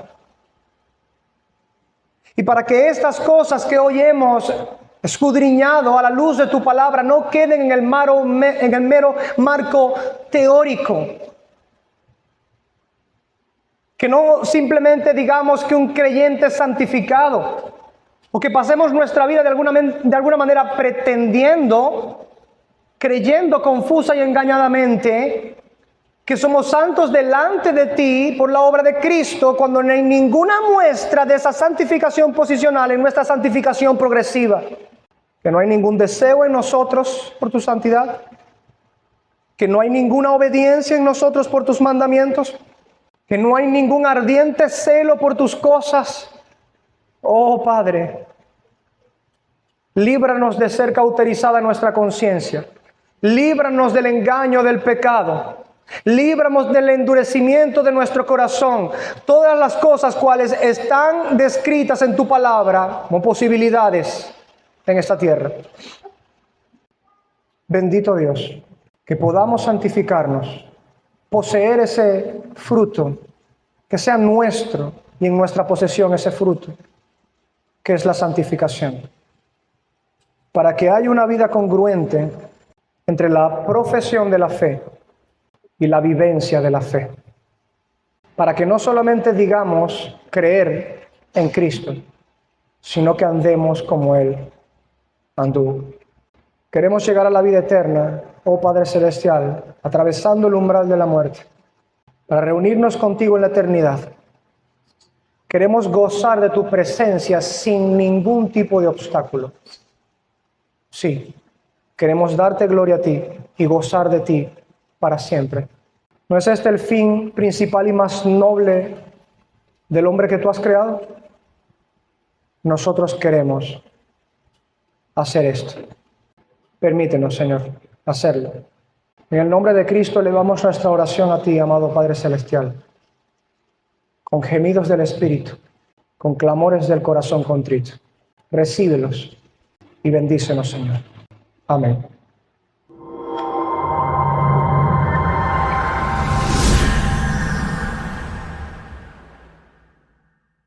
Y para que estas cosas que hoy hemos escudriñado a la luz de tu palabra no queden en el mero marco teórico. Que no simplemente digamos que un creyente es santificado, o que pasemos nuestra vida de alguna manera pretendiendo, creyendo confusa y engañadamente que somos santos delante de ti por la obra de Cristo, cuando no hay ninguna muestra de esa santificación posicional en nuestra santificación progresiva. Que no hay ningún deseo en nosotros por tu santidad, que no hay ninguna obediencia en nosotros por tus mandamientos, que no hay ningún ardiente celo por tus cosas. Oh Padre, líbranos de ser cauterizada nuestra conciencia, líbranos del engaño del pecado, líbranos del endurecimiento de nuestro corazón. Todas las cosas cuales están descritas en tu palabra como posibilidades en esta tierra. Bendito Dios, que podamos santificarnos, poseer ese fruto, que sea nuestro y en nuestra posesión ese fruto, que es la santificación, para que haya una vida congruente entre la profesión de la fe y la vivencia de la fe, para que no solamente digamos creer en Cristo, sino que andemos como Él anduvo. Queremos llegar a la vida eterna, oh Padre Celestial, atravesando el umbral de la muerte, para reunirnos contigo en la eternidad. Queremos gozar de tu presencia sin ningún tipo de obstáculo. Sí, queremos darte gloria a ti y gozar de ti para siempre. ¿No es este el fin principal y más noble del hombre que tú has creado? Nosotros queremos hacer esto. Permítenos, Señor, hacerlo. En el nombre de Cristo elevamos nuestra oración a ti, amado Padre Celestial, con gemidos del Espíritu, con clamores del corazón contrito. Recíbelos y bendícenos, Señor. Amén.